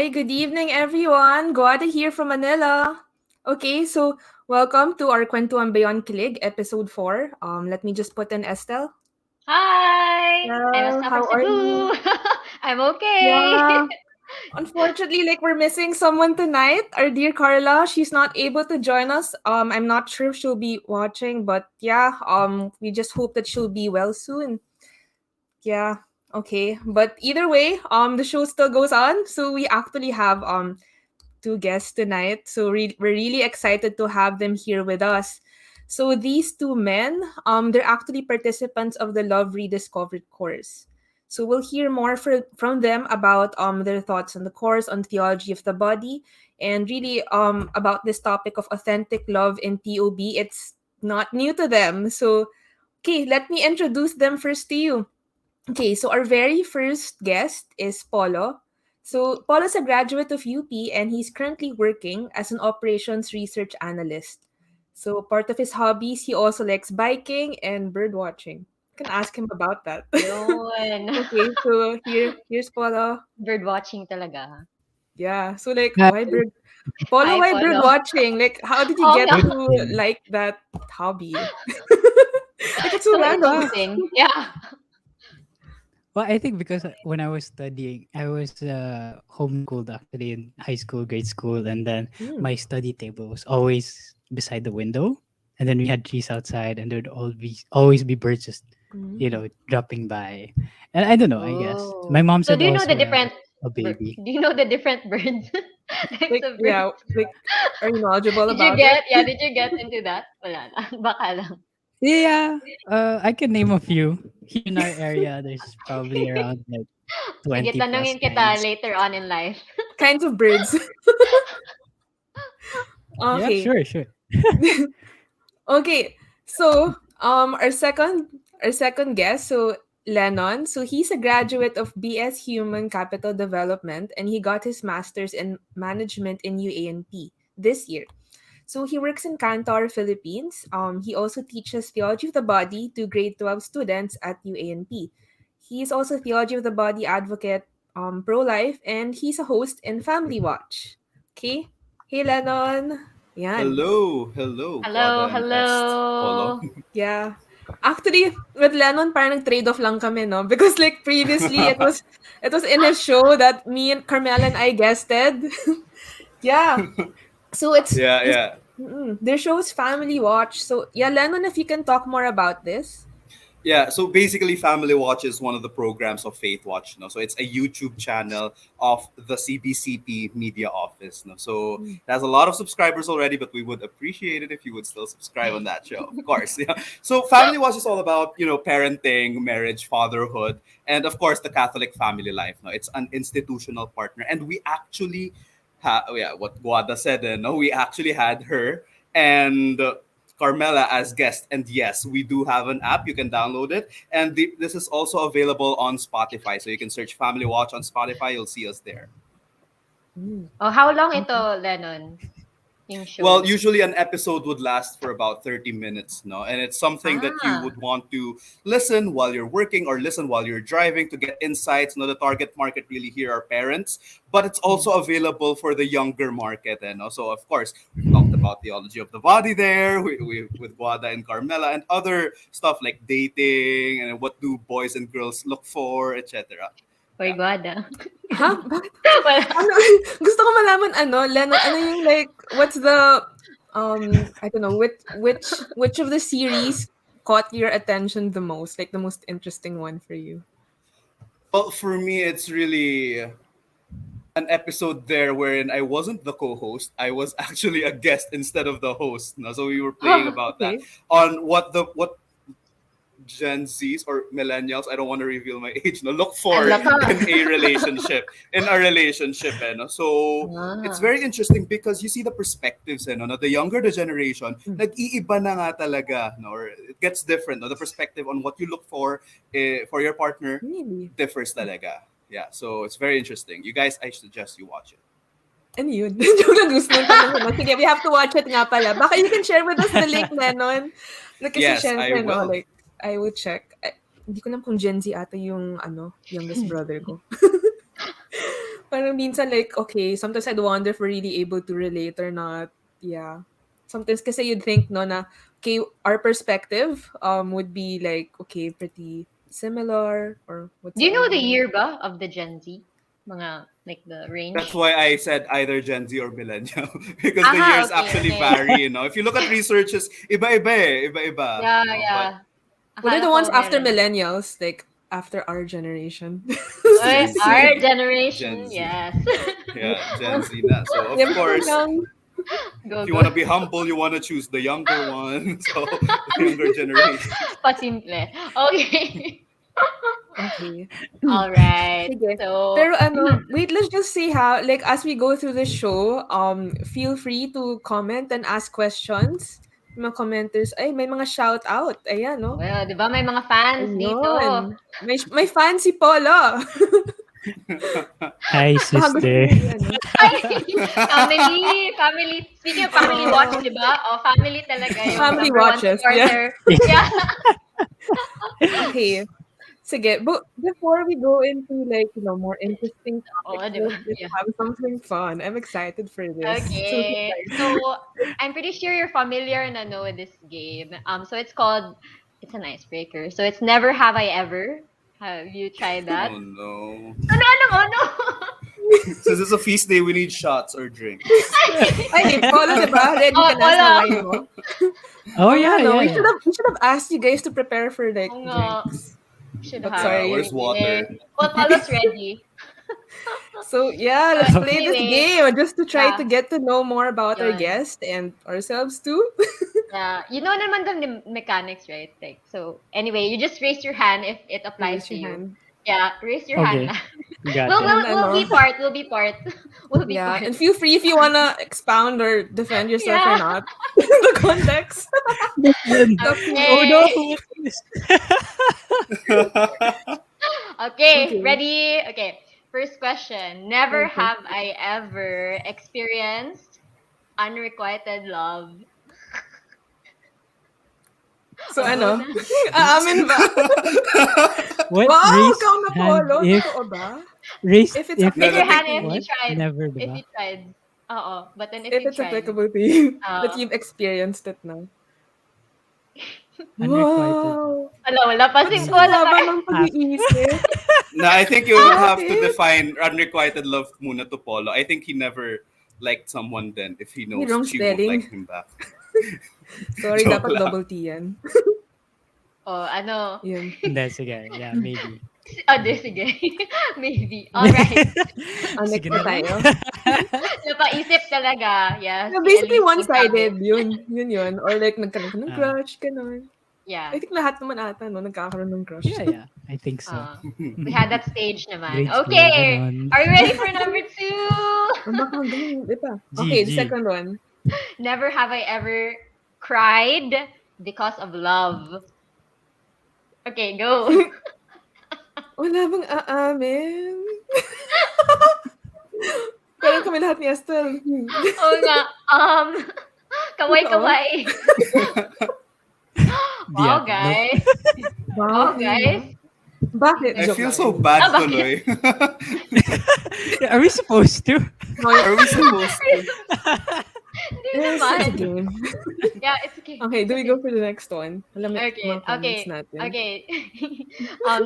Hi, good evening, everyone. Guada here from Manila. Okay, so welcome to our Kwentuhang Beyond Kilig, episode 4. Let me just put in Estelle. Hi! I'm Well, Estelle from how are you? Cebu. I'm okay. Yeah, unfortunately, we're missing someone tonight. Our dear Carla, she's not able to join us. I'm not sure if she'll be watching, but yeah, we just hope that she'll be well soon. Yeah. Okay. But either way, the show still goes on. So we actually have two guests tonight. So we're really excited to have them here with us. So these two men, they're actually participants of the Love Rediscovered Course. So we'll hear more from them about their thoughts on the course, on theology of the body, and really about this topic of authentic love in TOB. It's not new to them. So okay, let me introduce them first to you. Okay, so our very first guest is Polo. So Polo's a graduate of UP and he's currently working as an operations research analyst. So part of his hobbies, he also likes biking and bird watching. You can ask him about that. Yun. Okay, so here's Polo. Bird watching talaga. Yeah. So like Hi. why bird Polo, Hi, why bird Polo. watching? Like how did you Oh, get no. Good to thing. like that hobby? Like it's so So random. Well, interesting. Yeah. I think because when I was studying, I was homeschooled actually in high school, grade school, and then Hmm. my study table was always beside the window, and then we had trees outside, and there'd always be birds just, Mm. dropping by, and I don't know. I guess my Oh. mom So said do you know the also different a baby. do you know the different birds? Types Like of birds? yeah, like are you knowledgeable Did you about it? get did you get into that? Wala na. Baka lang. Yeah, I can name a few here in our area. There's probably around like Sige, 20 plus tanungin kita kinds. later on in life. Kinds of birds. Yeah, Okay. sure, sure. Okay. So, our second guest, so Lennon, so he's a graduate of BS Human Capital Development and he got his master's in management in UANP this year. So he works in Cantor, Philippines. He also teaches theology of the body to grade 12 students at UANP. He is also a theology of the body advocate, pro-life, and he's a host in Family Watch. Okay? Hey, Lennon. Yan. Hello, Hello, Guada and Est Polo. hello. Yeah. Actually, with Lennon, parang nag-trade-off lang kami, no? Because like previously, it was in his show that me and Carmela and I guested. Yeah. So it's Yeah, yeah. their show is Family Watch. So yeah, Lennon, if you can talk more about this. Yeah, so basically Family Watch is one of the programs of Faith Watch, no? So it's a YouTube channel of the CBCP media office, no? So Mm. it has a lot of subscribers already, but we would appreciate it if you would still subscribe on that show, of course. Yeah. So Family Watch is all about, parenting, marriage, fatherhood, and of course the Catholic family life, no? It's an institutional partner. And we actually what Guada said, no, we actually had her and Carmela as guest. And yes, we do have an app. You can download it. And this is also available on Spotify. So you can search Family Watch on Spotify. You'll see us there. Mm. Oh, how long Okay. ito, Lennon? Yung Well, show? usually an episode would last for about 30 minutes, no? And it's something that you Ah. would want to listen while you're working or listen while you're driving to get insights. No, the target market really here are parents, but it's Mm. also available for the younger market. And also, of course, we've talked about theology of the body there with Guada and Carmela and other stuff like dating and what do boys and girls look for, etc. Hoy, Yeah. God, ah. Ha? Bakit? Wala. Ano? Gusto ko malaman Lennon, ano yung like, what's the, I don't know, which of the series caught your attention the most? Like the most interesting one for you? Well, for me, it's really an episode there wherein I wasn't the co-host. I was actually a guest instead of the host. No? So we were playing Huh. about that Okay. on what Gen Zs or millennials. I don't want to reveal my age. No, look Ang for lakas. in a relationship. In a relationship, no? So it's Ah. very interesting because you see the perspectives, no? The younger the generation, Mm. nag-iiba na nga talaga, no? Or it gets different. No? The perspective on what you look for your partner Really? differs talaga. Yeah, so it's very interesting. You guys, I suggest you watch it. Ano yun? Joke lang, gusto mong tanongin, 'no? Sige, we have to watch it nga pala. Baka you can share with us the link, Lennon. Like, kasi Yes, I syempre 'no, will. like, I would check. Hindi ko alam kung Gen Z ata yung ano, youngest brother ko. Parang minsan like, okay, sometimes I'd wonder if we're really able to relate or not. Yeah. Sometimes kasi you'd think, no, na, okay, our perspective would be like, okay, pretty similar or Do you know the whatsoever. year ba of the Gen Z? Mga, like the That's range? why I said either Gen Z or millennial because the Aha, years okay, actually okay. vary. If you look at researches, iba-iba eh, iba-iba. Yeah, But yeah. Well, they're Akala the ones ko after meron. millennials, like after our generation. it's Oy, Gen our Z, generation, Gen Z. yes. Yeah, Gen Z na. So of Yeah, but course, young. if Go, you go. want to be humble, you want to choose the younger one. So the younger generation. Pasimple. Okay. Okay. All right. Sige. So, Pero wait, let's just say how, like, as we go through the show, feel free to comment and ask questions. Mga commenters, ay, may mga shout out. Ayan, no? well, di ba may mga fans dito? Ayun. May fan si Paula. Hi, Baka gusto sister. niyo ano. Ay, family. Speaking of family watch, Oh, di ba? Oh, family talaga yung family number one watches. Yeah. supporter. Yeah. Okay. Sige. But before we go into like, more interesting Oh, topics, di ba? let's Yeah. have something fun. I'm excited for this. So, Okay. So, I'm pretty sure you're familiar na know with this game. So it's an icebreaker. So it's never have I ever. Have you tried that? Oh no. Ano? Since it's a feast day, we need shots or drinks. ay, Paula, diba? Ready Oh, ka na sa Paula. wine mo? Oh yeah, No, yeah, yeah. we should have asked you guys to prepare for like Oo nga. drinks. Should But have. Yeah, sorry. where's water? Well, Paula's ready. So yeah, let's But play this anyway, game just to try yeah, to get to know more about our yun. guest and ourselves too. Yeah. You know naman the mechanics, right? Like, so anyway, you just raise your hand if it applies Raise to your you. hand. Yeah, raise your hand Okay, lang. got We'll, it. we'll, And we'll be part. We'll be part. We'll be yeah, part. and feel free if you wanna expound or defend yourself or Yeah. not. The context. Then- It's up to you. Oh no, Okay. what is- Okay, Okay. ready? Okay. First question. Never Okay. have I ever experienced unrequited love. So Oh, go ano? na. Aamin ba? What Wow, raise ikaw na hand Polo. if Totoo ba? raise If it's if Raise No, your the applicable hand to if you. you what? tried. Never, If diba? you tried. But then if If you it's tried. applicable to you. That Uh, you've experienced it now. Unrequited. Wow. wala pa Ang sing wala pa haba rin. ng pag-iisip. No, I think you would have to Bakit? define unrequited love muna to Polo. I think he never liked someone then if he May knows wrong she won't like spelling. him back. Sorry, Joke dapat lang. double T yan. Oh, ano? Yun. Hindi, sige. Yeah, maybe. Di, sige. Maybe. Alright. Next Sige na na lang. tayo. Napaisip talaga. Yes. So Si basically Elise one-sided. nagsabi. Yun. Or like nagkaroon ka ng Ah. crush, ganun. Yeah. I think lahat naman ata, no? Nagkakaroon ng crush. Yeah, I think so. We had that stage naman. Grade school, Okay. ganon. Are you ready for number 2? Baka hanggang, di pa. Okay, the GG. second one. Never have I ever cried because of love. Okay, go. Wala bang aamin? Parang kami lahat ni Estelle. Oo nga. Kaway-kaway. Wow, Yeah, guys. Wow, guys. Bakit? I Joke feel lang. so bad bakit? tuloy. Are we supposed to? Are we supposed to? Hindi Yes, naman. it's a game. Yeah, it's okay. Okay, do we go for the next one? Alam mo, Okay, mga comments okay, natin. okay.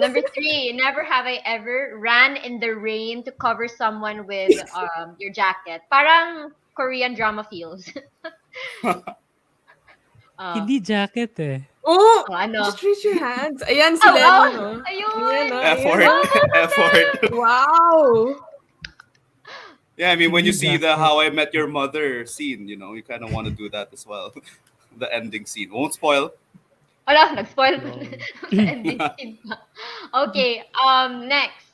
Number 3, never have I ever ran in the rain to cover someone with your jacket. Parang Korean drama feels. Hindi jacket eh. Oh! Ano? Just raise your hands. Ayan si Oh, wow. Lemon, oh. Ayun. Ayan, oh. Effort. Ayan. Effort. Wow! Yeah, I mean, when you see the Exactly. How I Met Your Mother scene, you kind of want to do that as well. The ending scene. Won't spoil. Wala, nag-spoil Wow. sa ending scene pa. Okay, next.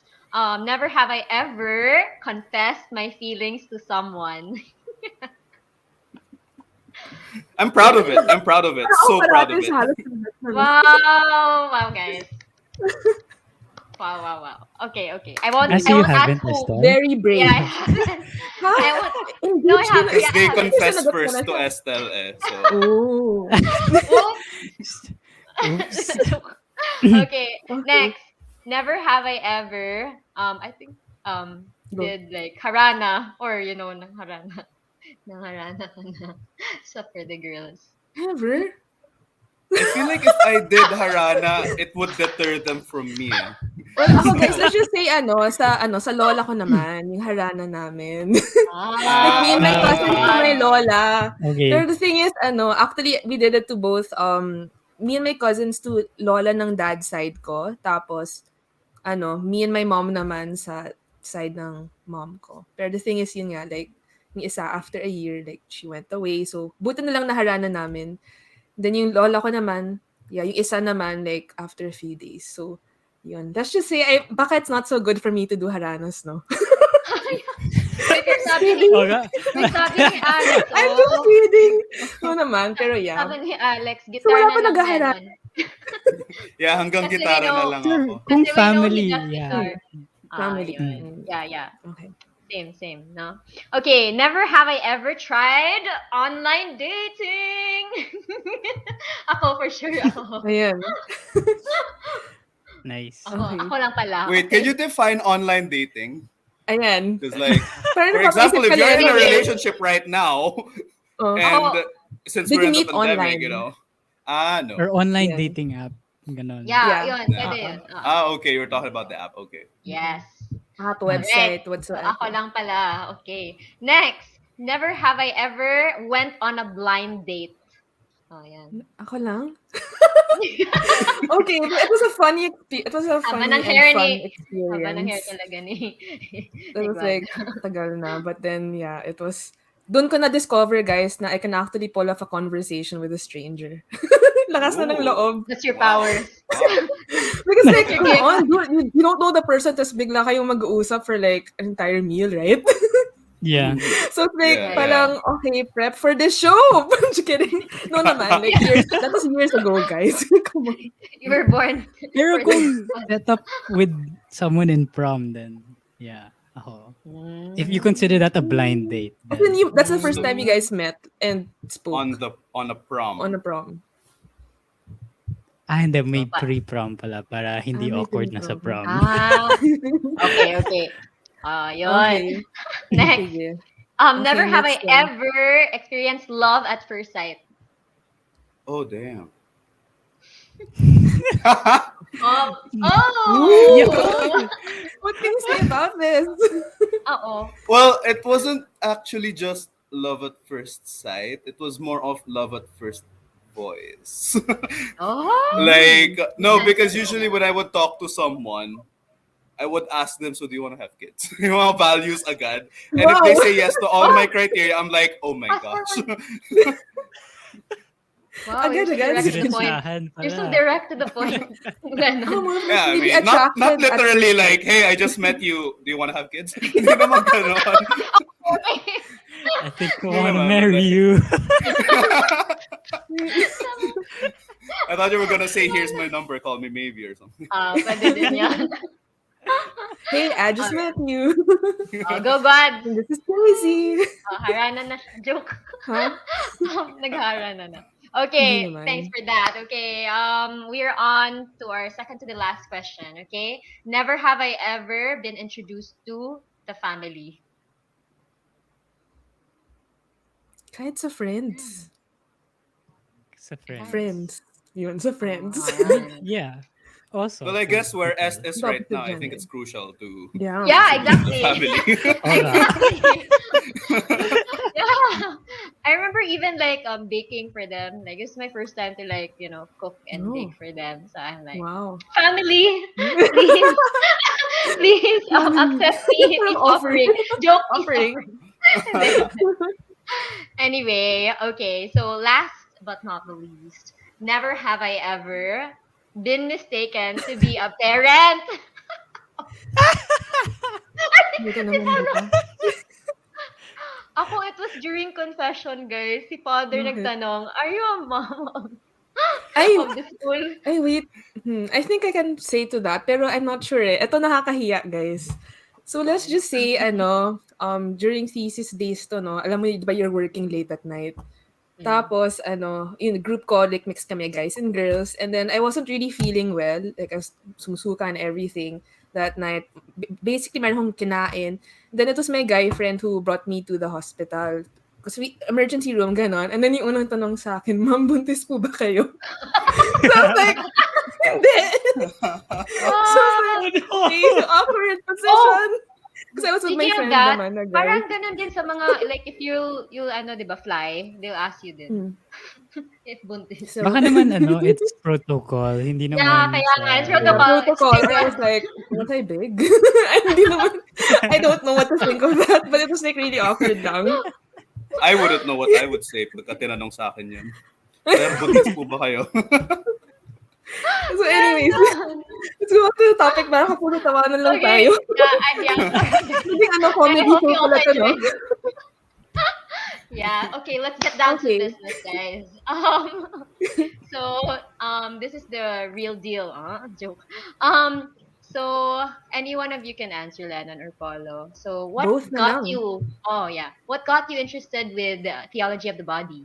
Never have I ever confessed my feelings to someone. I'm proud of it. I'm proud of it. So proud of it. Wow, guys. Wow. Okay. I won't So you ask haven't, who. Estelle? Very brave. Yeah, I haven't. I won't. Engage No, I ka haven't. na. Because Yeah, they I haven't. confessed Sinagot ka first na to siya. Estelle So, Oh. Oops. Oops. Okay, next. Never have I ever. I think. Go. did like harana or nang harana, nang harana ka na sa for the girls? Ever? I feel like if I did Harana, it would deter them from me. Well, ako guys, let's just say sa lola ko naman, yung harana namin. Like me and my Oh my cousins to Ah, my god. lola. Okay. Pero the thing is, actually we did it to both me and my cousins to lola ng dad side ko. Tapos me and my mom naman sa side ng mom ko. Pero the thing is yun nga, like yung isa after a year, like she went away. So buti na lang naharana namin. Then yung lola ko naman, yeah, yung isa naman like after a few days. So yun. Let's just say baka it's not so good for me to do haranas, no? Wait, pero Just kidding. wait, sabi ni Alex, I'm just kidding. No naman, pero yeah. sabi ni Alex, So guitar wala na pa lang naghaharana. meron. yeah, hanggang Kasi we gitara na know, lang Sure, ako. kung kasi we know he family, does yeah. guitar. Family. Yun. Yeah, yeah. Okay. Same, no? Okay, never have I ever tried online dating. Ako for sure ako. Ayan. Nice. Okay. Ako lang pala. Wait, can you define online dating? Ayan. Because, like, Parang for example, if napapaisip ka you're in a lang, eh. relationship right now, Oh. and Ako, since Did we're you in the meet pandemic, online? no. Or online Yan. dating app. Ganon. yeah, Yeah. yun, pwede Oo. yun. Okay, you're talking about the app. Okay. Yes. App, Correct. website, So, whatsoever. ako lang pala. Okay. Next, never have I ever went on a blind date. Oh, yan. Ako lang? Okay, but it was a funny Haba and ng hair fun ni... Haba ng hair experience. talaga ni... It ni was Gwen. like, tagal na. But then, yeah, it was, doon ko na-discover, guys, na I can actually pull off a conversation with a stranger. Lakas na ng Ooh. loob. That's your Wow. powers. Wow. Because like, Your come gift. on, dude, you don't know the person, tapos bigla kayong mag-uusap for like an entire meal, right? Yeah. So it's like, Yeah, parang, okay, prep for this show. Just kidding. No naman, like that was years ago, guys. Come on. You were born Pero for this kung one. set up with someone in prom, then yeah. Ako. If you consider that a blind date, As in, then that's the first time you guys met and spoke on a prom. on a prom. and then may Pa- pre-prom pala para hindi may awkward na sa pre-prom. prom. Ah, okay. Yun. Okay. Next. Sige. Never Okay, have I next one. ever experienced love at first sight. Oh, damn. Oh! What can you say about this? Oo. Well, it wasn't actually just love at first sight. It was more of love at first voice. Oh! Like, no, because usually when I would talk to someone, I would ask them, so do you want to have kids? Yung mga values agad. And if they Wow. say yes to all my criteria, I'm like, oh my gosh. Wow, you're so Agad. direct to the point. Diretsahan You're so pala. direct to the point. Ganon. Yeah, I Maybe mean, not attracted at literally first like, hey, I just met you. Do you want to have kids? Hindi naman ganon. I think I Yeah, want to man, marry like- you. I thought you were gonna say, here's my number, call me maybe or something. Pwede din yan. Hey, I just met you. Go, God. This is crazy. Harana na siya. Joke. Huh? Nagharana na. Okay, Hindi naman. thanks for that. Okay, we're on to our second to the last question. Okay, never have I ever been introduced to the family. Kahit sa friends. Sa friend. Friends. Yun, sa friends. Yeah. Also. Well, I guess where S is right Opposite now, I yan think eh. it's crucial to Yeah. Yeah, the exactly. family. Alright. Yeah, I remember even like baking for them. Like it's my first time to like cook and Oh. bake for them. So I'm like, Wow. family, please, please accept me. Peace offering. Joke Offering. Anyway, okay. So last but not the least, never have I ever been mistaken to be a parent. Hindi ka naman dito. Ako, it was during confession, guys. Si father Bakit? nagtanong, are you a mom of Ay, the school? ay, wait. I think I can say to that, pero I'm not sure eh. Ito nakakahiya, guys. So let's just say, during thesis days to, no? Alam mo, di ba you're working late at night? Tapos, in group call, like, mixed kami, guys and girls. And then, I wasn't really feeling well. Like, I was sumusuka and everything. that night. Basically, meron akong kinain. Then it was my guy friend who brought me to the hospital. Kasi emergency room, ganon. And then yung unang tanong sa akin, Ma'am, buntis po ba kayo? So I was like, hindi. So I was like, Ah, okay, awkward oh, position. Kasi I was with my speaking of friend that, naman na guy. parang ganun din sa mga, like, if you ano, di ba, fly, they'll ask you din. Mm. If buntis. So, Baka naman it's protocol, hindi Yeah, naman kaya nga, it's sa yeah, protocol. It's protocol. like, And I was like, was I big? Hindi naman, I don't know what to think of that, but it was like really awkward lang. I wouldn't know what I would say pagka tinanong sa akin yun. Sir, buntis po ba kayo? So anyways, let's go back to the topic. Parang kapuro tawanan lang okay, tayo. yeah. Naging I comedy hope show you pala also to, no? enjoyed. Yeah, okay, let's get down to Okay. business, guys. So this is the real deal, joke. So any one of you can answer, Lennon or Paulo. So what Both na got lang. you? Oh yeah, what got you interested with theology of the body?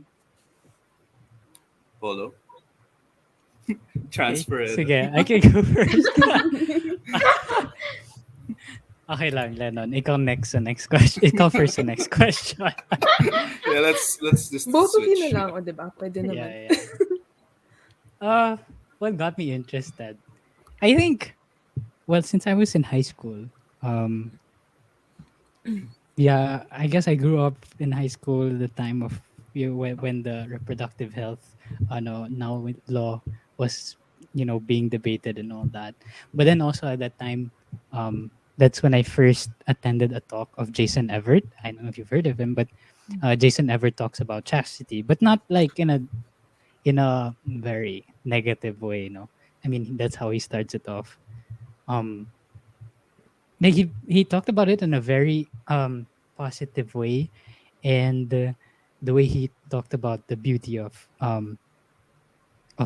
Polo? Okay, Transfer it. sige, I can go first. Okay lang, Lennon. Ikaw next sa next question. Ikaw first sa next question. Yeah, let's just Both of you na switch. lang, o diba? Pwede naman. Yeah. What got me interested? I think, well, since I was in high school, yeah, I guess I grew up in high school the time of when the reproductive health, now with law was being debated and all that. But then also at that time, that's when I first attended a talk of Jason Everett. I don't know if you've heard of him, but Jason Everett talks about chastity, but not like in a very negative way. I mean that's how he starts it off. Um, like he talked about it in a very positive way, and the way he talked about the beauty of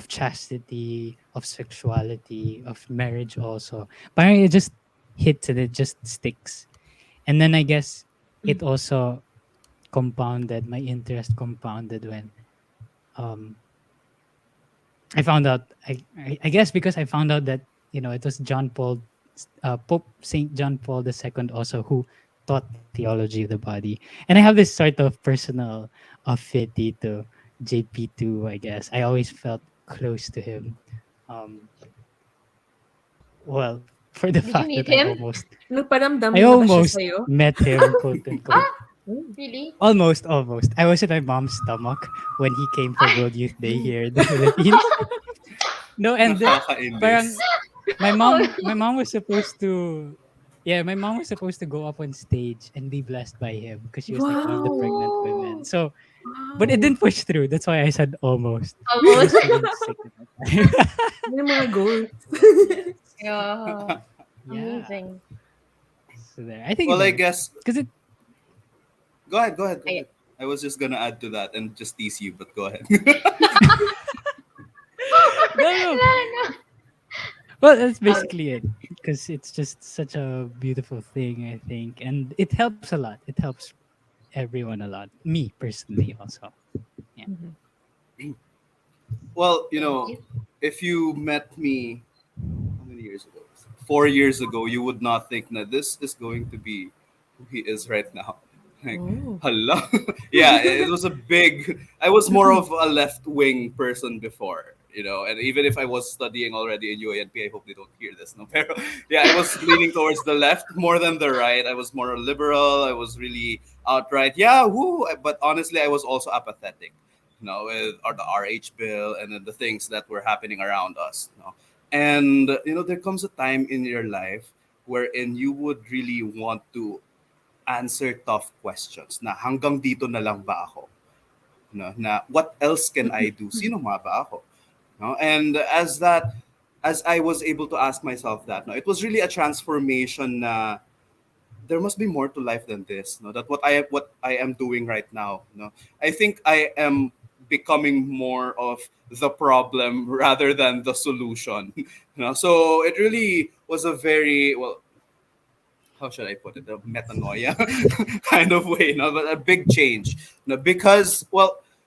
chastity, of sexuality, of marriage also. But it just hits and it just sticks. And then I guess it also compounded my interest compounded when um I found out I guess because I found out that it was Pope Saint John Paul II also who taught theology of the body, and I have this sort of personal affinity to JP2. I guess I always felt close to him. Um, well, for the Did you fact meet that I him? almost Nagparamdam I na ba siya almost sa'yo? met him, quote unquote. Ah, really? Almost. I was in my mom's stomach when he came for World Youth Day here in the Philippines. No, and parang Nakakainis. my mom was supposed to my mom was supposed to go up on stage and be blessed by him because she was like one of the Wow. pregnant women. Oh, So, but it Wow. didn't push through. That's why I said almost. I almost. was feeling sick at that time. May mga goals. Yes. Yeah, Yeah. amazing. So there. I think Well, I it guess. because it Go ahead. Go ahead. Go Ay- ahead. I was just gonna add to that and just tease you, but go ahead. no. No. Well, that's basically it. Because it's just such a beautiful thing, I think, and it helps a lot. It helps everyone a lot. Me personally, also. Yeah. Well, Thank you. if you met me how many years ago? 4 years ago, you would not think that this is going to be who he is right now. Like, Oh. hello. Yeah, it was a big. I was more of a left wing person before, and even if I was studying already in UANP, I hope they don't hear this. No, pero yeah, I was leaning towards the left more than the right. I was more liberal. I was really outright, yeah, woo. But honestly, I was also apathetic, with the RH bill and then the things that were happening around us. And there comes a time in your life wherein you would really want to answer tough questions. Na hanggang dito na lang ba ako? No, na what else can I do? Sino nga ba ako? No? And as I was able to ask myself that, no, it was really a transformation na there must be more to life than this. No, that what I am doing right now. No, I think I am becoming more of the problem rather than the solution. So it really was a very well. How should I put it? A metanoia kind of way, but a big change. Because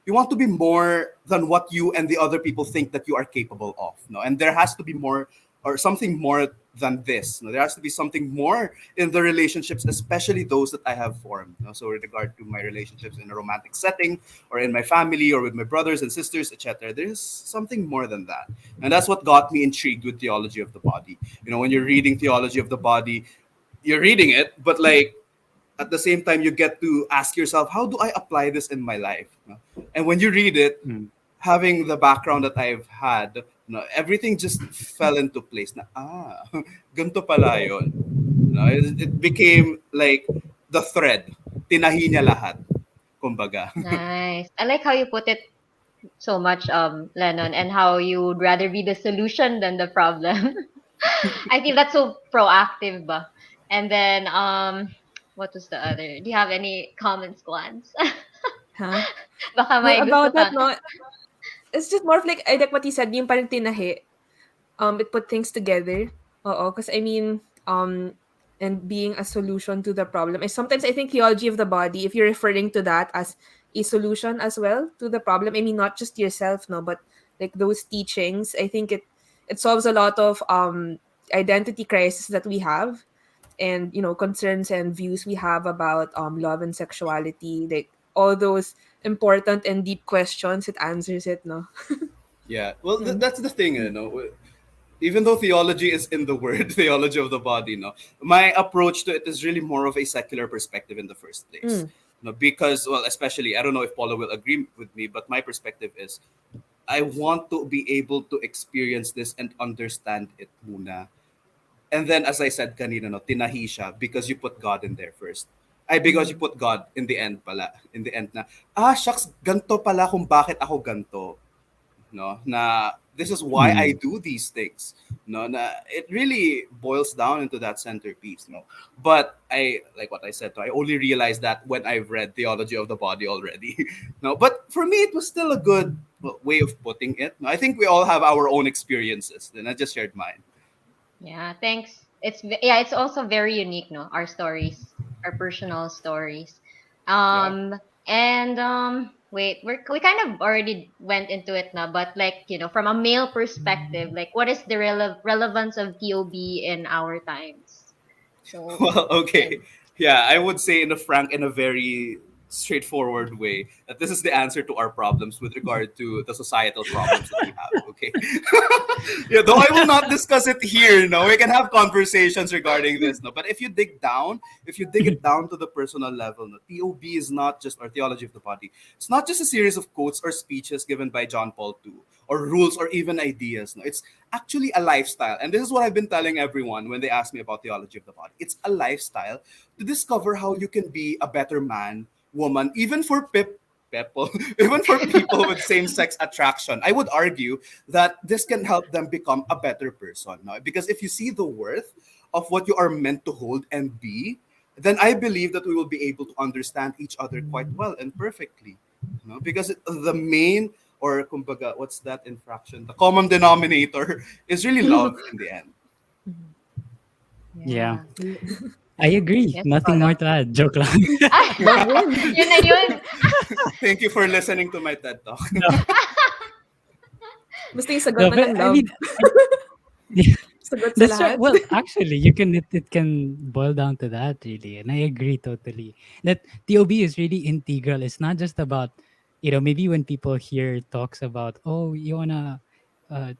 you want to be more than what you and the other people think that you are capable of. And there has to be more or something more than this. There has to be something more in the relationships, especially those that I have formed. So with regard to my relationships in a romantic setting, or in my family, or with my brothers and sisters, etc., there's something more than that. And that's what got me intrigued with theology of the body. When you're reading theology of the body, you're reading it, but like at the same time, you get to ask yourself, how do I apply this in my life? And when you read it, Mm. having the background that I've had, everything just fell into place. Na, ganito pala yun. It became like the thread. Tinahi niya lahat, kumbaga. Nice. I like how you put it so much, Lennon, and how you would rather be the solution than the problem. I think that's so proactive, ba? And then, what was the other? Do you have any comments, Glance? Huh? Baka Well, may gusto about that, ka. no, it's just more of like, I like what you said, yung parang tinahi. It put things together. Because I mean, and being a solution to the problem. And sometimes I think theology of the body, if you're referring to that as a solution as well to the problem, I mean, not just yourself, no, but like those teachings, I think it solves a lot of identity crisis that we have, and concerns and views we have about love and sexuality, like all those important and deep questions, it answers it, no. Yeah, well, Mm. that's the thing, even though theology is in the word theology of the body, my approach to it is really more of a secular perspective in the first place. Mm. Because, well, especially, I don't know if Paula will agree with me, but my perspective is I want to be able to experience this and understand it muna. And then, as I said kanina, tinahi siya because you put God in there first. Because you Mm. put God in the end pala. In the end na, shucks, ganto pala kung bakit ako ganto. Na this is why I Mm. do these things. Na it really boils down into that centerpiece. But I, like what I said, I only realized that when I've read Theology of the Body already. No, but for me it was still a good way of putting it. No, I think we all have our own experiences, and I just shared mine. Yeah, thanks. It's also very unique, no? Our stories, our personal stories. Yeah. And wait, we kind of already went into it now, but like, from a male perspective, like what is the relevance of TOB in our times? So, Well, yeah. okay. Yeah, I would say in a very straightforward way that this is the answer to our problems with regard to the societal problems that we have. Okay. Yeah, though I will not discuss it here. No, we can have conversations regarding this. No, but if you dig it down to the personal level, no, TOB is not just, or theology of the body. It's not just a series of quotes or speeches given by John Paul II, or rules, or even ideas. No, it's actually a lifestyle. And this is what I've been telling everyone when they ask me about theology of the body. It's a lifestyle to discover how you can be a better man, woman, even for people, even for people with same-sex attraction. I would argue that this can help them become a better person. No? Because if you see the worth of what you are meant to hold and be, then I believe that we will be able to understand each other quite well and perfectly. Because the main, or kumbaga, what's that infraction? The common denominator is really love in the end. Yeah, Yeah. I agree. Yes, Nothing more Paolo. to add. Joke lang. Ah, Love wins. yun na yun. Thank you for listening to my TED Talk. No, Basta yung sagot no, mo but ng I love. mean, yeah, Sagot sa that's right. lahat. Well, actually, it can boil down to that really, and I agree totally. That TOB is really integral. It's not just about, maybe when people hear talks about, oh, you wanna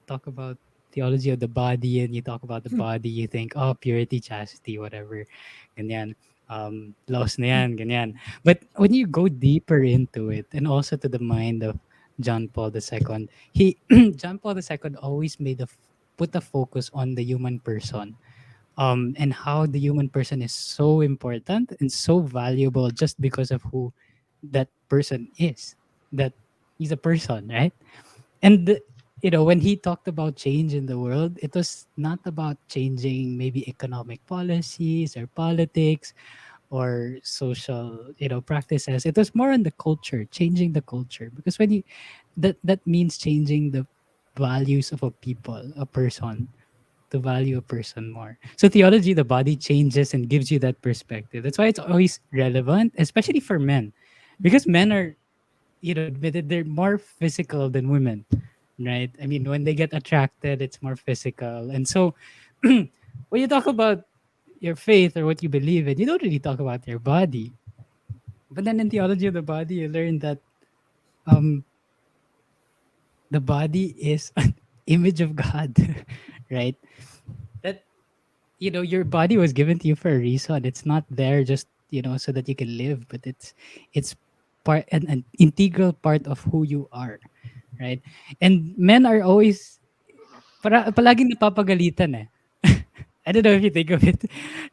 talk about theology of the body, and you talk about the body, you think, oh, purity, chastity, whatever, ganyan, laos na yan, ganyan. But when you go deeper into it, and also to the mind of John Paul II, he John Paul II always put a focus on the human person, and how the human person is so important and so valuable just because of who that person is, that he's a person, right? And when he talked about change in the world, it was not about changing maybe economic policies or politics or social practices. It was more on the culture, changing the culture, because when you that means changing the values of a people, a person, to value a person more. So theology, the body changes and gives you that perspective. That's why it's always relevant, especially for men, because men are, admitted they're more physical than women. right? I mean, when they get attracted, it's more physical. And so when you talk about your faith or what you believe in, you don't really talk about your body. But then in theology of the body, you learn that um, the body is an image of God, right? That your body was given to you for a reason. It's not there just so that you can live, but it's part an integral part of who you are, right? And men are always palaging napapagalitan eh. I don't know if you think of it.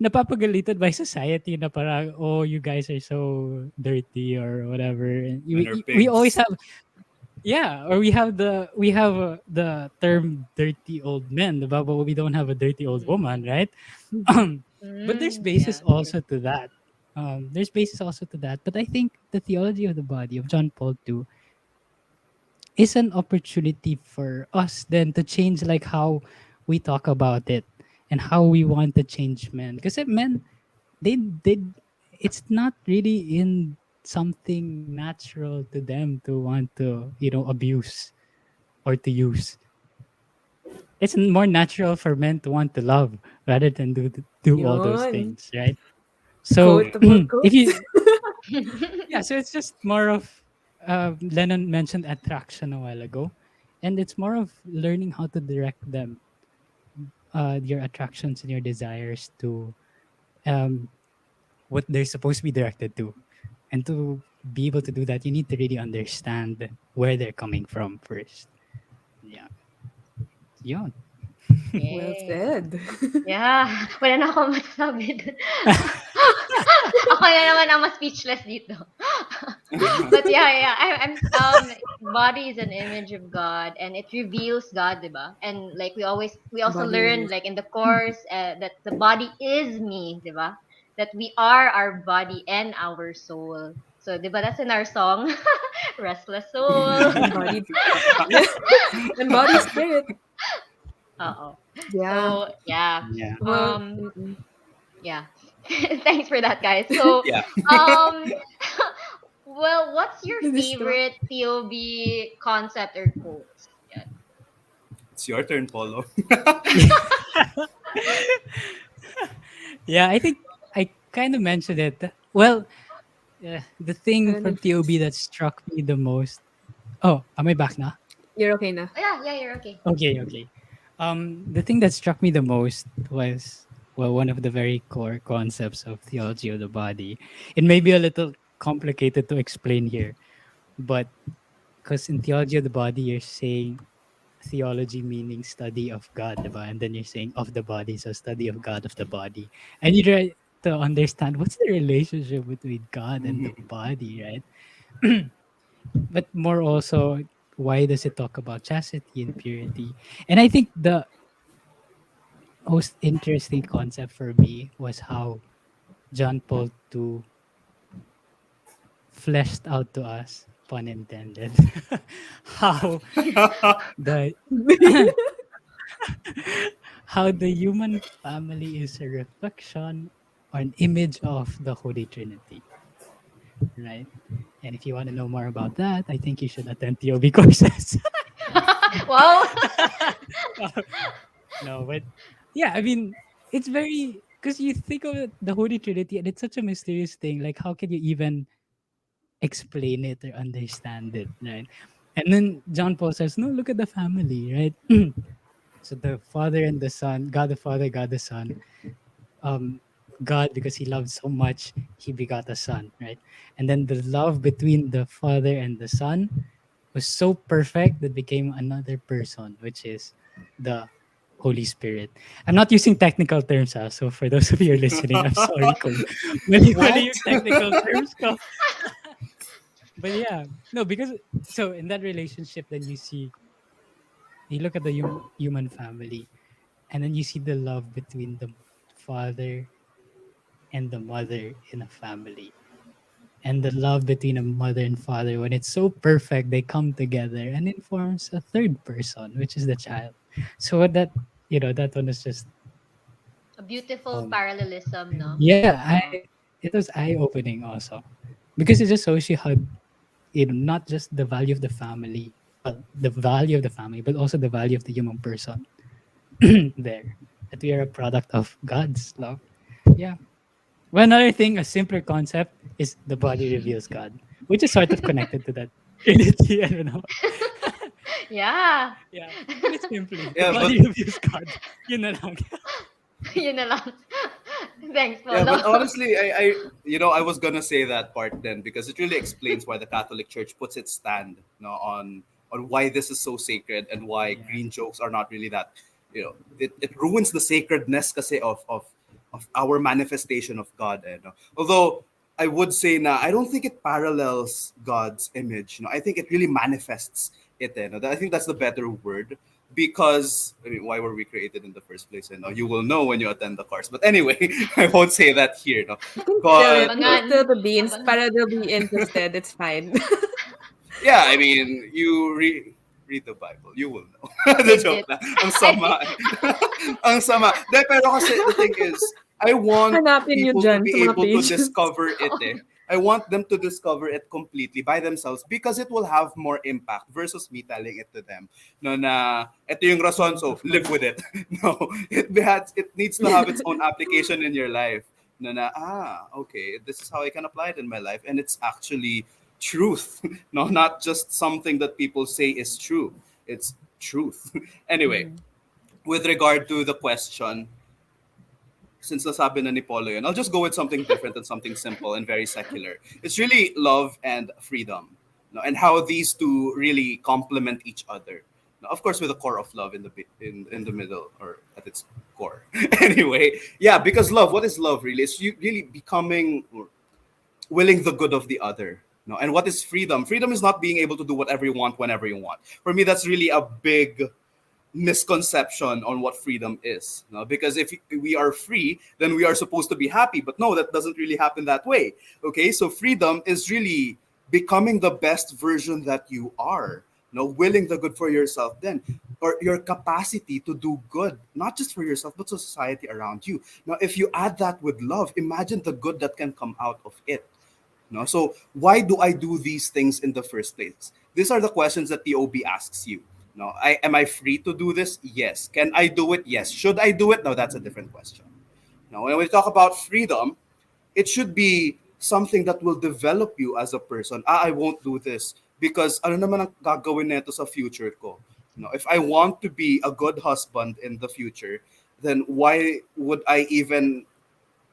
Napapagalitan by society na parang, oh, you guys are so dirty or whatever. And Men are we always pigs. have, yeah, or we have the term dirty old men, but we don't have a dirty old woman, Mm. right? But there's basis Yeah, true. also to that. There's basis also to that. But I think the theology of the body of John Paul II is an opportunity for us then to change like how we talk about it and how we want to change men. Because men, they it's not really in something natural to them to want to abuse or to use. It's more natural for men to want to love rather than do all those Yun. things, right? So Quotable if quotes. you yeah, so it's just more of Lennon mentioned attraction a while ago, and it's more of learning how to direct them, your attractions and your desires to um, what they're supposed to be directed to, and to be able to do that, you need to really understand where they're coming from first. Yeah, yeah. Well Yay. said. Yeah, wala na akong masasabi dun. Ako na naman ang mas speechless dito. But yeah, yeah, body is an image of God and it reveals God, diba? And like we also Body learned reveals. like in the course that the body is me, diba? That we are our body and our soul. So, diba, that's in our song, Restless Soul. Embodied. Yeah. Embodied spirit. Uh-oh. Yeah. So, yeah. Yeah. Well, Um, yeah. Thanks for that, guys. So, Yeah. um, well, what's your the distract. favorite POV concept or quotes? Yeah. It's your turn, Polo. Yeah, I think I kind of mentioned it. Well, the I thing don't know from if it's... TOB that struck me the most. Oh, am I back now? You're okay na. Oh, yeah, yeah, you're okay. Okay, okay. The thing that struck me the most was, well, one of the very core concepts of theology of the body. It may be a little complicated to explain here, but because in theology of the body, you're saying theology meaning study of God, diba? And then you're saying of the body, so study of God of the body. And you try to understand what's the relationship between God and the body, right? But more also, why does it talk about chastity and purity? And I think the most interesting concept for me was how John Paul II fleshed out to us, pun intended, how the how the human family is a reflection or an image of the Holy Trinity, right? And if you want to know more about that, I think you should attend TOB courses. Wow. No, but yeah, I mean, it's very because you think of it, the Holy Trinity, and it's such a mysterious thing. Like, how can you even explain it or understand it, right? And then John Paul says, "No, look at the family, right? So the Father and the Son, God the Father, God the Son, um, God because He loved so much, He begot a Son, right? And then the love between the Father and the Son was so perfect that became another person, which is the Holy Spirit. I'm not using technical terms, so for those of you who are listening, I'm sorry kung mali-mali What? yung technical terms ko. But yeah, no, because so in that relationship, then you look at the human family, and then you see the love between the father and the mother in a family, and the love between a mother and father when it's so perfect they come together and it forms a third person, which is the child. So that that one is just A beautiful um parallelism, no? yeah, Uh-uh. it was eye opening also because it just shows you how not just the value of the family the value of the family, but also the value of the human person there. That we are a product of God's love. Yeah. One other thing, a simpler concept is the body reveals God, which is sort of connected to that Trinity. I don't know. Yeah. Yeah. Put it simply, the Yeah, but body reveals God. Yun na lang. Yun na lang. Thanks, yeah, Polo. but honestly, I was gonna say that part then because it really explains why the Catholic Church puts its stand, on why this is so sacred and why Yeah. green jokes are not really that, it ruins the sacredness kasi of our manifestation of God. No? Although I would say na I don't think it parallels God's image. I think it really manifests it. No? I think that's the better word because I mean, why were we created in the first place? And you will know when you attend the course. But anyway, I won't say that here. No, You can but Abangan. spill the beans Abangan. para they'll be interested. It's fine. yeah, I mean, read the Bible, you will know. The joke Legit. na. Ang sama. Ang sama. De, pero kasi the thing is, I want Hanapin nyo people to dyan sa be mga able to pages. discover it. I want them to discover it completely by themselves because it will have more impact versus me telling it to them. No, na ito yung rason, so Of live with course. it. No, it needs to have its own application in your life. No, na okay, this is how I can apply it in my life, and it's actually truth. No, not just something that people say is true. It's truth. Anyway, Mhm. with regard to the question, since nasabi na ni Polo yun, I'll just go with something different and something simple and very secular. It's really love and freedom, no, and how these two really complement each other. Now, of course, with the core of love in the middle or at its core. Anyway, yeah, because love, what is love really? It's you really becoming or willing the good of the other. No, and what is freedom? Freedom is not being able to do whatever you want whenever you want. For me, that's really a big misconception on what freedom is. No? Because if we are free, then we are supposed to be happy. But no, that doesn't really happen that way. Okay, so freedom is really becoming the best version that you are. No, willing the good for yourself then, or your capacity to do good, not just for yourself, but to society around you. Now, if you add that with love, imagine the good that can come out of it. No? So why do I do these things in the first place? These are the questions that the OB asks you. No, am I free to do this? Yes. Can I do it? Yes. Should I do it? No, that's a different question. Now, when we talk about freedom, it should be something that will develop you as a person. I won't do this because ano naman ang gagawin nito sa future ko? No, if I want to be a good husband in the future, then why would I even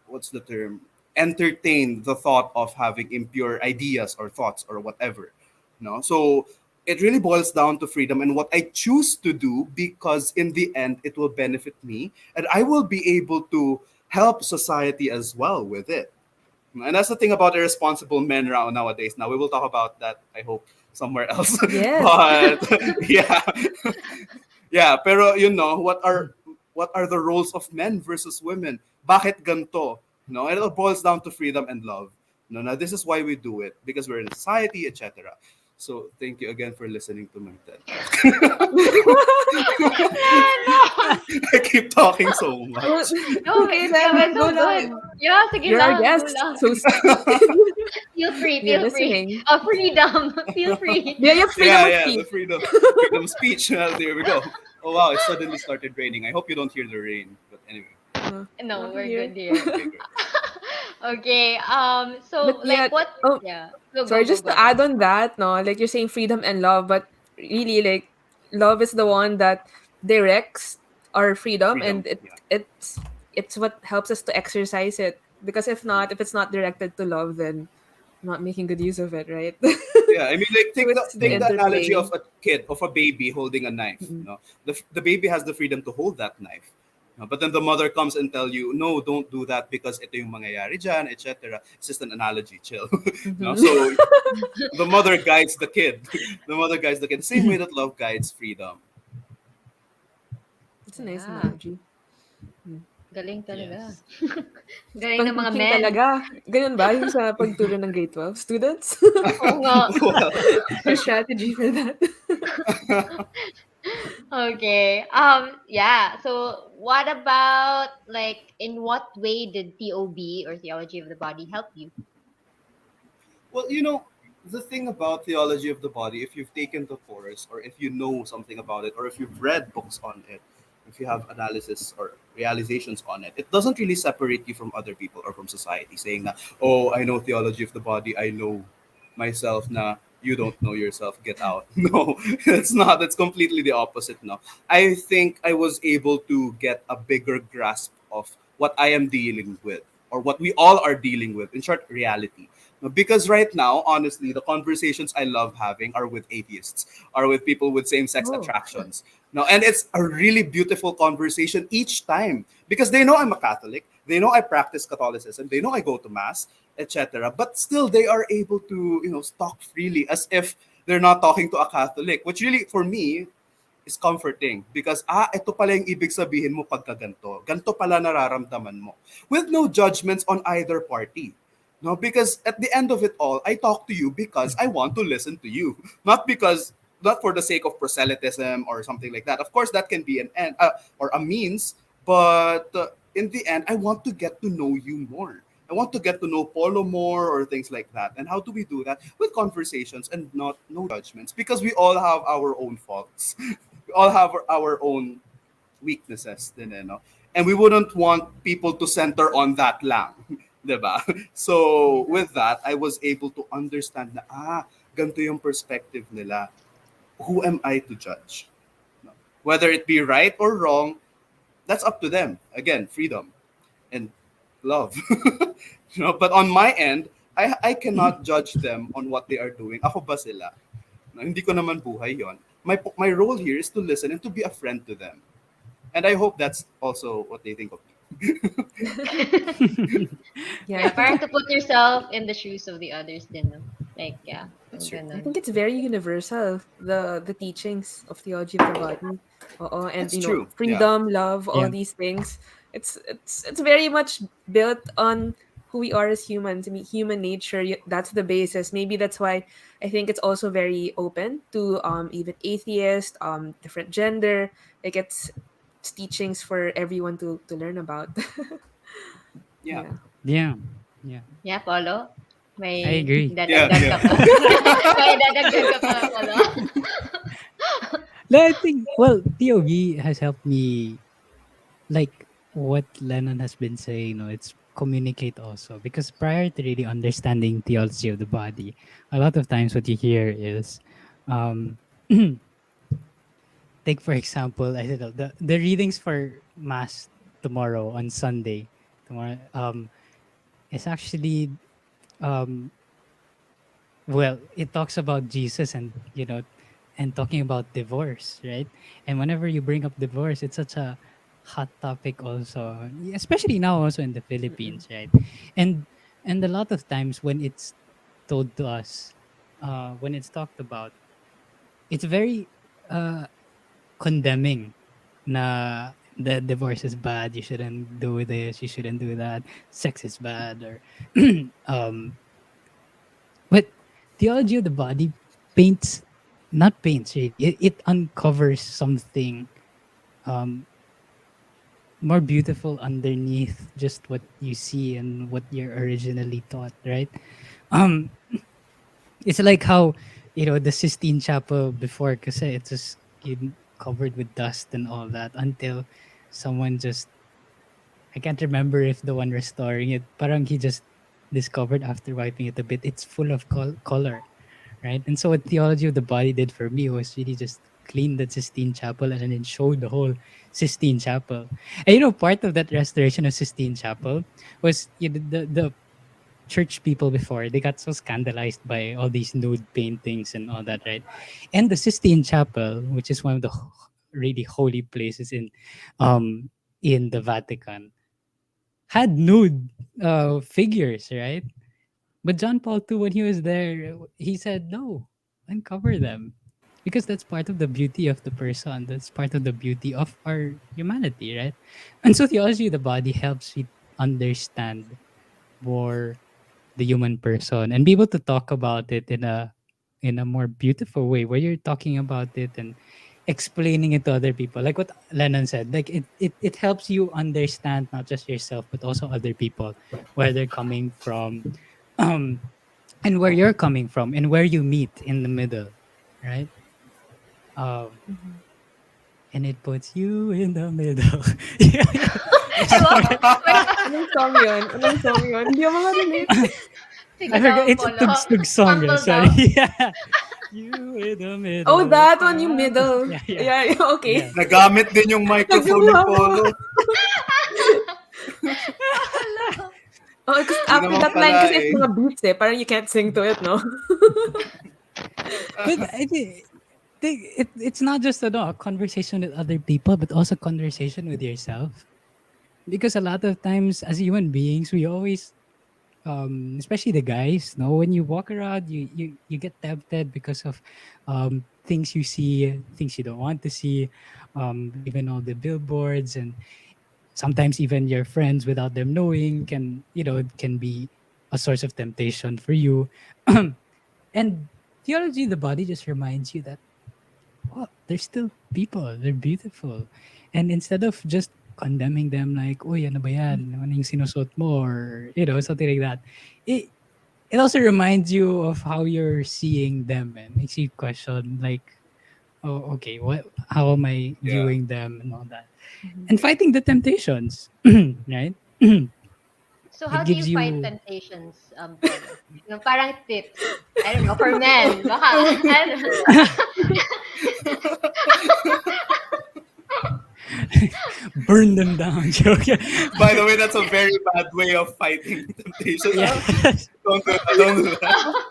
what's the term entertain the thought of having impure ideas or thoughts or whatever, no? So it really boils down to freedom and what I choose to do because in the end it will benefit me and I will be able to help society as well with it. And that's the thing about irresponsible men around nowadays. Now we will talk about that, I hope, somewhere else. Yes. But yeah, yeah, pero what are the roles of men versus women? Bakit ganto? No, and it all boils down to freedom and love. No, now this is why we do it because we're in a society, etc. So thank you again for listening to my TED talk. No. I keep talking so Well, much. No, okay yeah, then, but go so good. lang. Yeah, sige You're our lang, go guest, lang. so speak. Feel free, We are feel free. listening. Oh, freedom. Feel free. Yeah, you have freedom Yeah, of yeah, the speech. freedom of speech. There we go. Oh wow, it suddenly started raining. I hope you don't hear the rain. But anyway, No, Not we're here. good here. okay, great. Okay. But So like yeah, what? oh, Yeah. Go, go, sorry, go, just go, to go. add on that, no, like you're saying freedom and love, but really, like, love is the one that directs our freedom, Freedom. and it Yeah. it's what helps us to exercise it. Because if it's not directed to love, then I'm not making good use of it, right? Yeah, I mean, like So take the it's the take the analogy interplay. of a kid, of a baby holding a knife. Mm-mm. The baby has the freedom to hold that knife. No? But then the mother comes and tell you, no, don't do that because ito yung mangyayari dyan, etc. It's just an analogy, chill. No, Mhm. so the mother guides the kid. The mother guides the kid. Same way that love guides freedom. It's a nice Yeah. analogy. Mm. Galing talaga. Yes. Galing Pang ng mga teaching men. talaga. Ganun ba yung sa pagturo ng grade 12 students? Oo nga. Well, Your strategy for that? Okay. Yeah. So what about like in what way did TOB or theology of the body help you? well, the thing about theology of the body, if you've taken the course, or if you know something about it, or if you've read books on it, if you have analysis or realizations on it, it doesn't really separate you from other people or from society, saying that, oh, I know theology of the body, I know myself na you don't know yourself, get out. No, it's not. It's completely the opposite. No, I think I was able to get a bigger grasp of what I am dealing with, or what we all are dealing with. In short, reality. No, because right now, honestly, the conversations I love having are with atheists, are with people with same-sex Oh. attractions. No, and it's a really beautiful conversation each time because they know I'm a Catholic, they know I practice Catholicism, they know I go to mass, etc. But still, they are able to, talk freely as if they're not talking to a Catholic, which really, for me, is comforting because ito pala yung ibig sabihin mo pagka ganto. Ganto pala nararamdaman mo. With no judgments on either party. No, because at the end of it all, I talk to you because I want to listen to you, not for the sake of proselytism or something like that. Of course, that can be an end or a means, but in the end, I want to get to know you more. I want to get to know Polo more or things like that. And how do we do that? With conversations and not no judgments because we all have our own faults. We all have our own weaknesses din no? And we wouldn't want people to center on that lang. 'Di ba? So, with that, I was able to understand na, ganito yung perspective nila. Who am I to judge? No. Whether it be right or wrong, that's up to them. Again, freedom and love. But on my end, I cannot judge them on what they are doing. Ako ba sila? No, hindi ko naman buhay yon. My role here is to listen and to be a friend to them. And I hope that's also what they think of me. Yeah, Yeah, parang to put yourself in the shoes of the others din, no? Like, yeah, That's yung true. I ganun. think it's very universal, the teachings of theology of the body. And It's true. Yeah. freedom, love, all Yeah. these things. It's very much built on who we are as humans. I mean, human nature. That's the basis. Maybe that's why I think it's also very open to even atheist, different gender. Like it's teachings for everyone to learn about. Yeah. Yeah. Yeah. Yeah. Yeah, Polo? I May agree. Yeah. dadagdag ka Yeah. pa? May dadagdag ka pa, Polo? No, I think, well, POV has helped me, like what Lennon has been saying, it's communicate also. Because prior to really understanding theology of the body, a lot of times what you hear is, um, take for example, I don't know, the readings for Mass tomorrow on Sunday, tomorrow, is actually, um, well, it talks about Jesus and, and talking about divorce, right? And whenever you bring up divorce, it's such a hot topic also, especially now also in the Mm-mm. Philippines, right? And a lot of times when it's told to us, when it's talked about, it's very uh condemning na the divorce is bad, you shouldn't do this, you shouldn't do that, sex is bad, or um but theology of the body paints, not paints really, it uncovers something um more beautiful underneath just what you see and what you're originally taught, right? um it's like how, the Sistine Chapel before, because it's just covered with dust and all that, until someone just, I can't remember if the one restoring it, parang he just discovered after wiping it a bit, it's full of color, right? And so what theology of the body did for me was really just clean the Sistine Chapel and then show the whole Sistine Chapel. And part of that restoration of Sistine Chapel was, the church people before, they got so scandalized by all these nude paintings and all that, right? And the Sistine Chapel, which is one of the really holy places in the Vatican, had nude figures, right? But John Paul II, when he was there, he said, no, uncover them. Because that's part of the beauty of the person. That's part of the beauty of our humanity, right? And so theology of the body helps you understand more the human person and be able to talk about it in a more beautiful way, where you're talking about it and explaining it to other people, like what Lennon said, like it helps you understand not just yourself but also other people, where they're coming from. um and where you're coming from and where you meet in the middle, right? Um, and it puts you in the middle. Yeah, yeah. Ay, wow. Sorry. Kwento, Anong song yun? Anong song yun? Hindi ako ma-relate. I sige forgot. daw, It's a Polo. tugtog song. Yeah, Sample sorry. daw. Yeah. You in the Oh, middle. that one, yung Ah. middle. Yeah, yeah, Yeah, yeah, okay. yeah. Nagamit din yung microphone ni Nagawa mo. Polo. Hala. Oh, because Di after naman that line, pala kasi it's eh. mga beats eh. Parang you can't sing to it, no? But I think it's not just a conversation with other people, but also conversation with yourself. Because a lot of times, as human beings, we always, especially the guys, no, when you walk around, you get tempted because of things you see, things you don't want to see, even all the billboards, and sometimes even your friends, without them knowing, can be a source of temptation for you. And theology, the body, just reminds you that, well, they're still people. They're beautiful. And instead of just condemning them like, uy, ano ba yan? Ano yung sinusot mo? Or, something like that. It also reminds you of how you're seeing them and makes you question like, oh, okay, how am I Yeah. viewing them and all that? And fighting the temptations, right? So how It do you gives fight you temptations, Polo? Yung parang tips. I don't know, for men. Baka, I don't know. burn them down. Joke. By the way, that's a very bad way of fighting temptation. Yeah. Don't do that. Don't do that.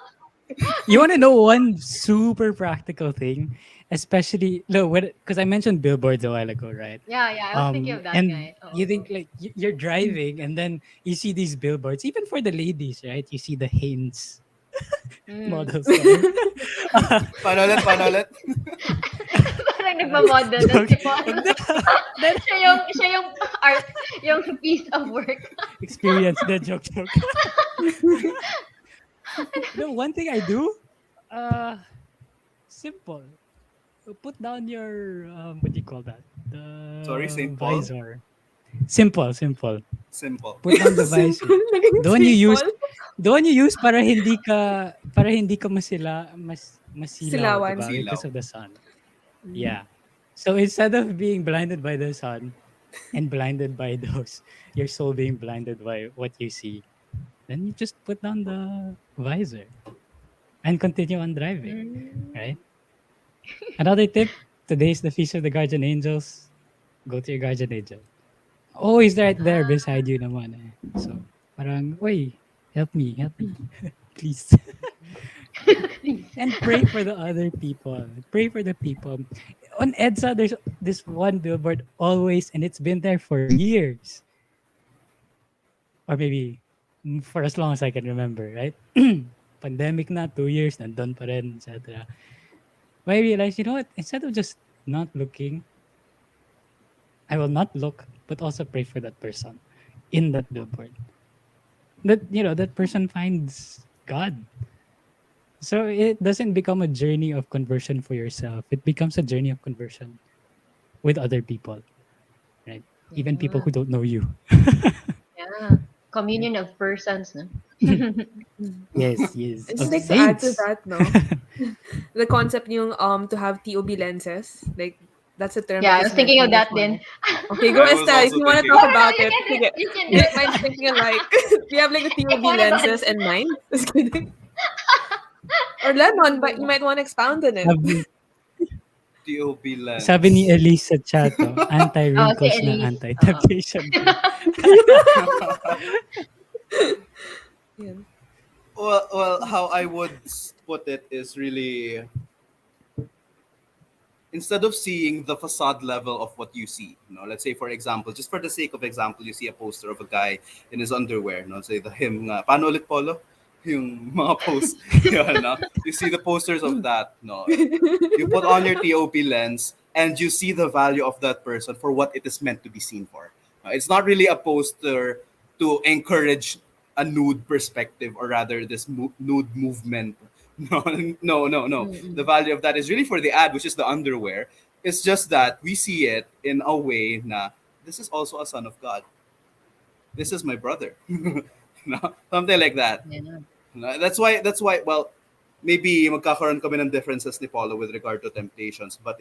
You want to know one super practical thing, especially no, because I mentioned billboards a while ago, right? Yeah, I was thinking of that And guy. you Oo. think like you're driving, and then you see these billboards, even for the ladies, right? You see the Hanes Mm. model store. Paano ulit? Paano ulit? Parang nagmamodel na Joke. si Polo. Then Siya yung art, yung piece of work. experience the joke. No, one thing I do, uh, simple. Put down your what do you call that? Sorry, The Saint Paul. visor. Simple. Simple. Put down the visor. Simple. Naging The one you use, simple. para hindi ka masilaw, Silawan. 'di ba? Silaw. Because of the sun. Yeah. So instead of being blinded by the sun and blinded by those, your soul being blinded by what you see, then you just put down the visor and continue on driving, Mm. right? Another tip, today is the Feast of the Guardian Angels. Go to your guardian angel. Always right there beside you naman eh. So, parang, "Uy, help me, please." And pray for the other people. Pray for the people. On EDSA, there's this one billboard always, and it's been there for years. Or maybe for as long as I can remember, right? Pandemic na, 2 years, nandun pa rin, etc. But I realized, you know what? Instead of just not looking, I will not look, but also pray for that person in that billboard. That person finds God. So it doesn't become a journey of conversion for yourself. It becomes a journey of conversion with other people, right? Even people Yeah. who don't know you. Yeah. Communion of persons, no? Yes, I just of like to add to saints. that, no? The concept yung to have TOB lenses. Like, that's a term Yeah, that I is was thinking of mentioned that before. then. Okay, go I was Estelle. If also you want to thinking talk No, that. no, about you it, can do sige. you can do Do you it. mind thinking alike? Do you have like a Like TOB what about lenses and mine? Just kidding. Or Lennon, but you might want to expound on it. Sabi, TOP sabi ni lens. Elise sa chat, oh, si anti-wrinkles na Elise. Oo. anti-temptation cream. Yan. Well, how I would put it is really, instead of seeing the facade level of what you see, let's say for example, just for the sake of example, you see a poster of a guy in his underwear, say the him nga, paano ulit Polo? Yung mga post, yun, no? You see the posters of that, no? You put on your TOP lens and you see the value of that person for what it is meant to be seen for. It's not really a poster to encourage a nude perspective, or rather this nude movement. No, no. The Mm-mm. value of that is really for the ad, which is the underwear. It's just that we see it in a way na this is also a son of God. This is my brother. No? Something like that. Yeah. That's why well, maybe magkakaroon kami ng differences ni Paula with regard to temptations. But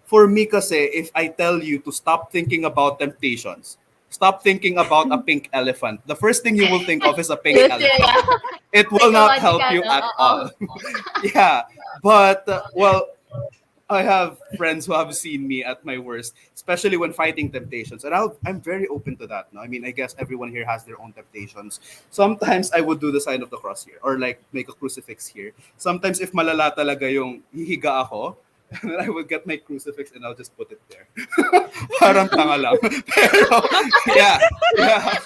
for me kasi, if I tell you to stop thinking about temptations, stop thinking about a pink elephant, the first thing you will think of is a pink Yes, yeah, elephant. yeah. It will not help Psychological, you no? at Oo. all. Yeah, but well, I have friends who have seen me at my worst, especially when fighting temptations. And I'm very open to that. No? I mean, I guess everyone here has their own temptations. Sometimes I would do the sign of the cross here or like make a crucifix here. Sometimes if malala talaga yung hihiga ako, then I would get my crucifix and I'll just put it there. Parang tanga lang. Pero, yeah, yeah.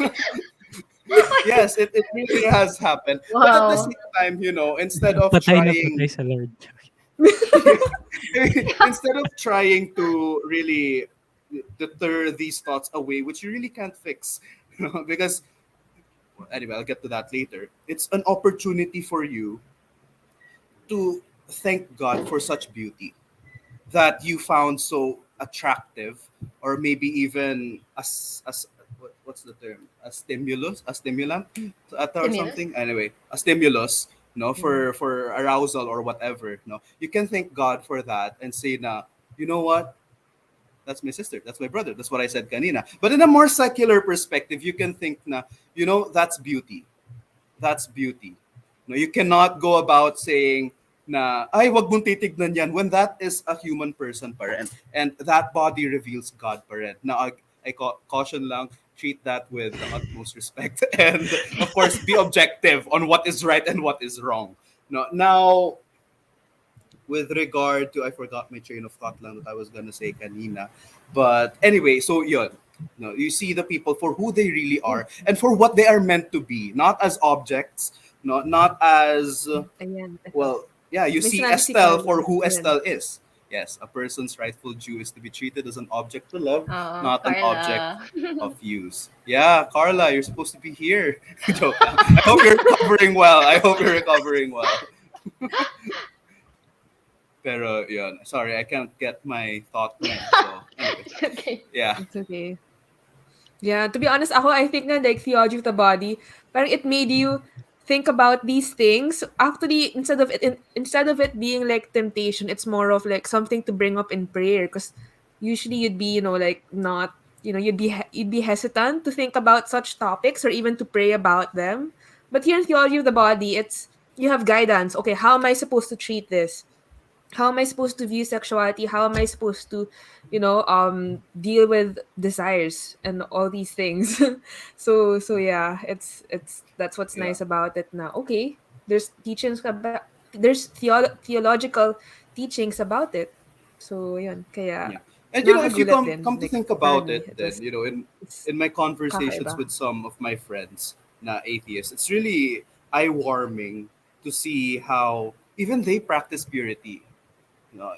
Yes, it really has happened. But at the Wow. same time, instead of Patay na trying patay sa Lord. instead of trying to really deter these thoughts away, which you really can't fix, because well, anyway, I'll get to that later. It's an opportunity for you to thank God for such beauty that you found so attractive, or maybe even as what's the term? A stimulus, a stimulant, or Stimulus? something. Anyway, a stimulus, Mm. for arousal or whatever. No, you can thank God for that and say, "Na, you know what? That's my sister. That's my brother. That's what I said kanina." But in a more secular perspective, you can think, "Na, that's beauty. That's beauty." No, you cannot go about saying na ay wag mong titignan yan when that is a human person pa rin. And that body reveals God pa rin. Now caution lang, treat that with the utmost respect and of course be objective on what is right and what is wrong. No, now with regard to, I forgot my train of thought lang that I was gonna say kanina. But anyway, so yun. No, you see the people for who they really are and for what they are meant to be, not as objects, not as Ayan, ito. well, yeah, you May see sinabi si Estelle Carla. for who Ayan. Estelle is. Yes, a person's rightful due is to be treated as an object to love, Oo, not an object Carla. of use. Yeah, Carla, you're supposed to be here. Joke lang. I hope you're recovering well. I hope you're recovering well. Pero yun, sorry, I can't get my thought now. So anyway, It's okay. yeah, It's okay. Yeah, to be honest, ako, I think na like theology of the body, parang it made you think about these things. Actually, instead of it being like temptation, it's more of like something to bring up in prayer. Because usually you'd be, like not, you'd be hesitant to think about such topics or even to pray about them. But here in theology of the body, it's you have guidance. Okay, how am I supposed to treat this? How am I supposed to view sexuality? How am I supposed to, deal with desires and all these things? So yeah, it's that's what's yeah, nice about it now. Okay, there's teachings about there's theological teachings about it. So yun, kaya yeah. And if you nakakagulat din. come to Like think for about it, me, then it's in my conversations kakaiba. with some of my friends na atheists, it's really eye warming to see how even they practice purity.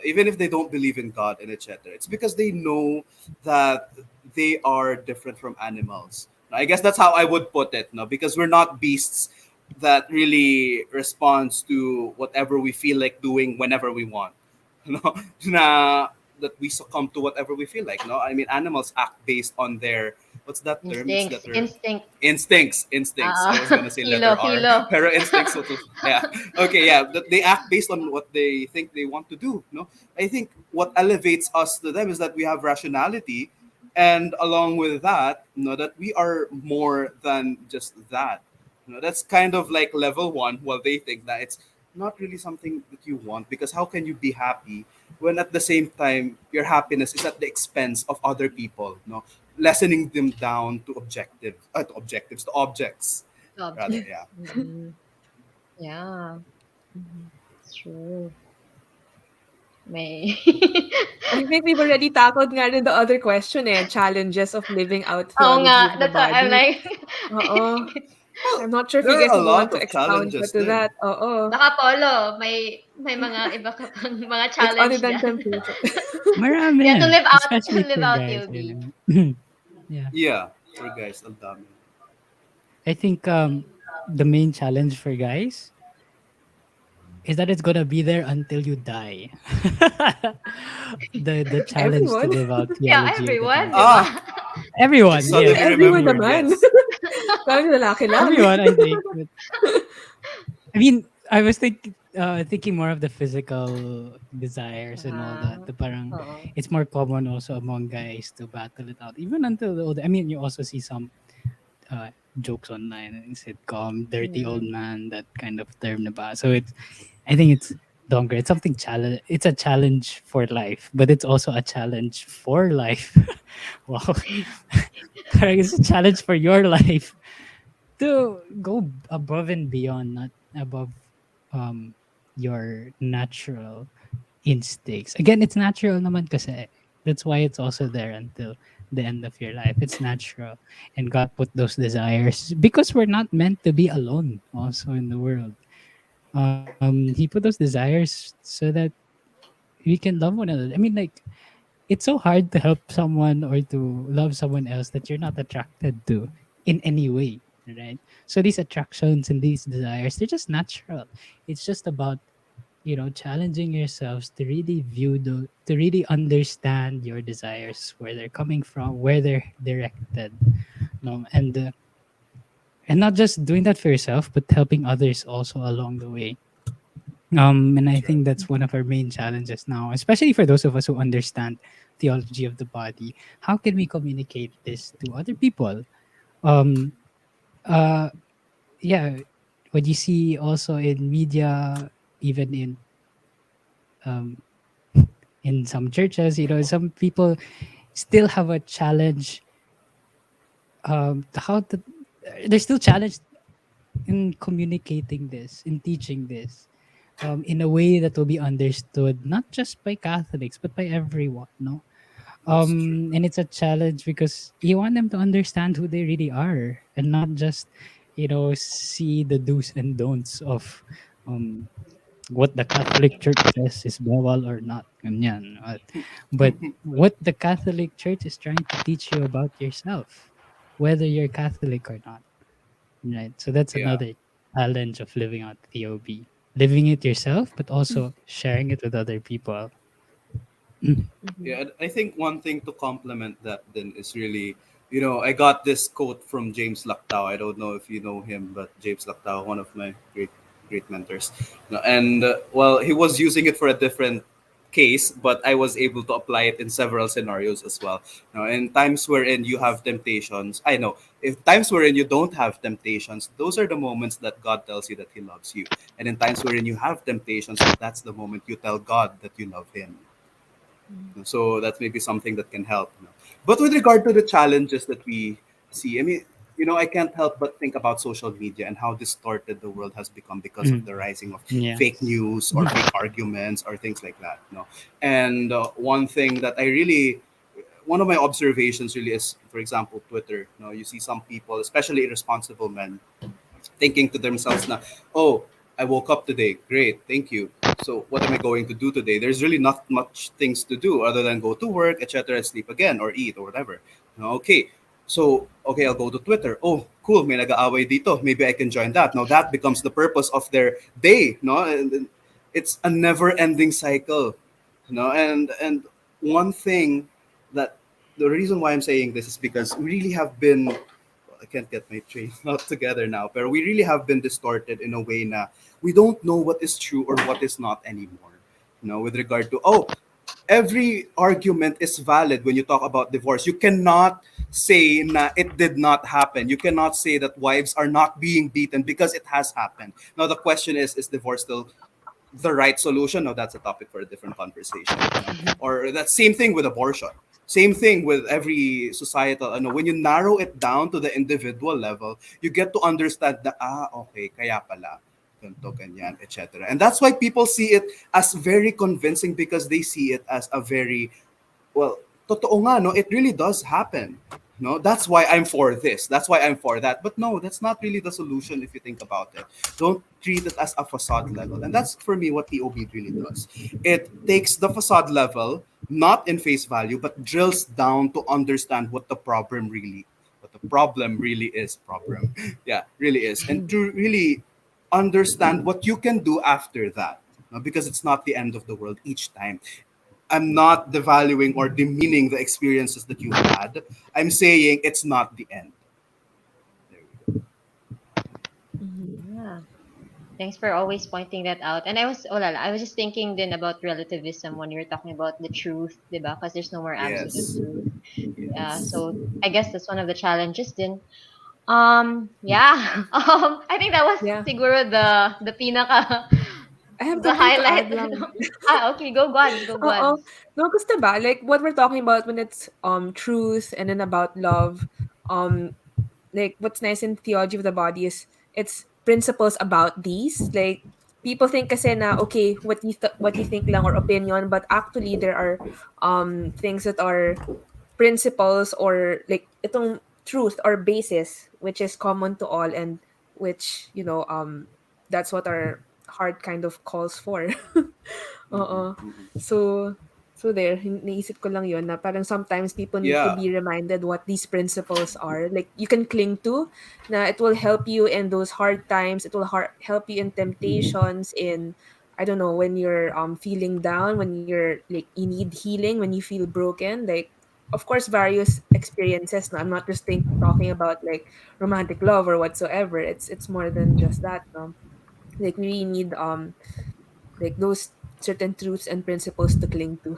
Even if they don't believe in God and etc. It's because they know that they are different from animals. I guess that's how I would put it. No, because we're not beasts that really responds to whatever we feel like doing whenever we want. No, na that we succumb to whatever we feel like. No, I mean animals act based on their what's that term? It's Instincts. letter Instinct. instincts. I was gonna say Kilo, letter R, kilo. pero instincts. Yeah, okay, yeah. They act based on what they think they want to do. No, I think what elevates us to them is that we have rationality, and along with that, that we are more than just that. That's kind of like level one. While they think that it's not really something that you want, because how can you be happy when at the same time your happiness is at the expense of other people? No, lessening them down to to objects rather. Objects. Yeah, Mm-mm. Yeah, Mhm. it's true. May. I think we've already tackled nga rin the other question challenges of living out Oo nga, theology of the that's why I'm body. like, I Oo. think it's, I'm not sure if you there guys are a would want lot to of expound pa challenges to then. that. Oo. baka Polo, may mga iba ka pang mga It's other challenge than dyan. temptation. Yeah, to Marami, live out, to especially live for out guys, you TLB. know. Yeah. Yeah, for guys, ang dami. I think the main challenge for guys is that it's gonna be there until you die. The challenge to Everyone. live out Yeah, theology of the everyone, body. di ba? Ah, Everyone, suddenly yes. Everyone remembered. naman. Yes. Parang lalaki lang. Everyone, I think. But I mean, I was thinking more of the physical desires and all that. Ah, The parang oo. it's more common also among guys to battle it out, even until the old. I mean, you also see some uh, jokes online in sitcom, dirty old Mm. man, that kind of term, diba? So it's, I think it's downgrade. It's something challenge. It's a challenge for life, but it's also a challenge for life. Wow, parang it's a challenge for your life to go above and beyond, not above um your natural instincts. Again, it's natural naman kasi. That's why it's also there until the end of your life. It's natural. And God put those desires because we're not meant to be alone also in the world. He put those desires so that we can love one another. I mean, like, it's so hard to help someone or to love someone else that you're not attracted to in any way, right? So these attractions and these desires, they're just natural. It's just about, challenging yourselves to really to really understand your desires, where they're coming from, where they're directed, and not just doing that for yourself, but helping others also along the way. And I That's right. think that's one of our main challenges now, especially for those of us who understand theology of the body. How can we communicate this to other people? Um, uh, yeah, what you see also in media, even um, in some churches, some people still have a challenge. How to They're still challenged in communicating this, in teaching this, in a way that will be understood not just by Catholics but by everyone. No, That's true. and it's a challenge because you want them to understand who they really are and not just, see the do's and don'ts of um, what the Catholic Church says is bawal or not. Ganyan. But what the Catholic Church is trying to teach you about yourself, whether you're Catholic or not. Right. So that's Yeah. another challenge of living out TOB. Living it yourself, but also sharing it with other people. Mhm. Yeah, and I think one thing to complement that then is really, I got this quote from James Lactau. I don't know if you know him, but James Lactau, one of my great mentors. And well, he was using it for a different case, but I was able to apply it in several scenarios as well. In times wherein you have temptations, I know if times wherein you don't have temptations, those are the moments that God tells you that He loves you. And in times wherein you have temptations, that's the moment you tell God that you love Him. Mhm. So that's maybe something that can help. But with regard to the challenges that we see, I mean, I can't help but think about social media and how distorted the world has become because of Mm. the rising of fake Yes. news or fake arguments or things like that. And one thing that one of my observations really is, for example, Twitter. You see some people, especially irresponsible men, thinking to themselves na, oh, I woke up today. Great, thank you. So what am I going to do today? There's really not much things to do other than go to work, etc., sleep again or eat or whatever. Okay. So, okay, I'll go to Twitter. Oh, cool, may nag-aaway dito. Maybe I can join that. Now that becomes the purpose of their day, no? And it's a never-ending cycle, and one thing that the reason why I'm saying this is because we really have been I can't get my train out together now, but we really have been distorted in a way na we don't know what is true or what is not anymore. With regard to, every argument is valid when you talk about divorce. You cannot say na it did not happen. You cannot say that wives are not being beaten because it has happened. Now the question is divorce still the right solution? No, that's a topic for a different conversation. Mhm. Or that same thing with abortion. Same thing with every societal. When you narrow it down to the individual level, you get to understand that, okay, kaya pala, ganito, ganyan, etc. And that's why people see it as very convincing because they see it as a very well, totoo nga, no? It really does happen. No, that's why I'm for this. That's why I'm for that. But no, that's not really the solution if you think about it. Don't treat it as a facade level. And that's for me what TOB really does. It takes the facade level, not in face value, but drills down to understand what the problem really is. Problem. Yeah, really is. And to really understand what you can do after that. No, because it's not the end of the world each time. I'm not devaluing or demeaning the experiences that you've had. I'm saying it's not the end. There we go. Mhm. Yeah. Thanks for always pointing that out. And I was just thinking then about relativism when you're talking about the truth, diba? Because there's no more absolute Yes. truth. Yeah, Yes. so I guess that's one of the challenges then. Yeah. I think that was Yeah. siguro the pinaka I have the something to highlight. add lang. Okay, go Guads, go Oo. Guads. No, because diba, like what we're talking about when it's truth and then about love, um like what's nice in theology of the body is it's principles about these. Like people think kasi na okay, what you think lang or opinion, but actually there are things that are principles or like itong truth or basis which is common to all and which that's what our heart kind of calls for. Mm-mm, Oo. mm-mm. So, there, naisip ko lang yun na parang sometimes people need to Yeah. be reminded what these principles are. Like, you can cling to, na it will help you in those hard times. It will help you in temptations, in, I don't know, when you're feeling down, when you're like, you need healing, when you feel broken. Like, of course, various experiences. No? I'm not just talking about like romantic love or whatsoever. It's more than just that. No? Like, we really need like those certain truths and principles to cling to.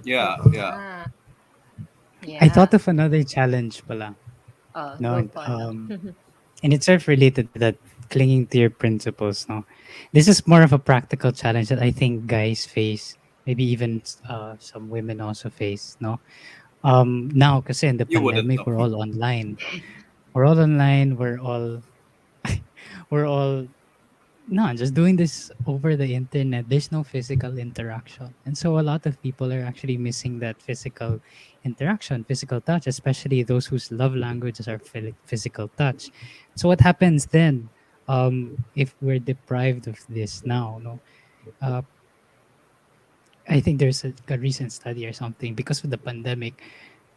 Yeah. Oo. Yeah. Yeah. I thought Yeah. of another challenge pala. Oh, No, go Paula. and it's sort of related to that clinging to your principles. No, this is more of a practical challenge that I think guys face. Maybe even some women also face. No, now because in the You wouldn't pandemic know. we're all online. We're all online. We're all no, just doing this over the internet. There's no physical interaction. And so a lot of people are actually missing that physical interaction, physical touch, especially those whose love languages are physical touch. So what happens then if we're deprived of this now? No, uh, I think there's a recent study or something because of the pandemic,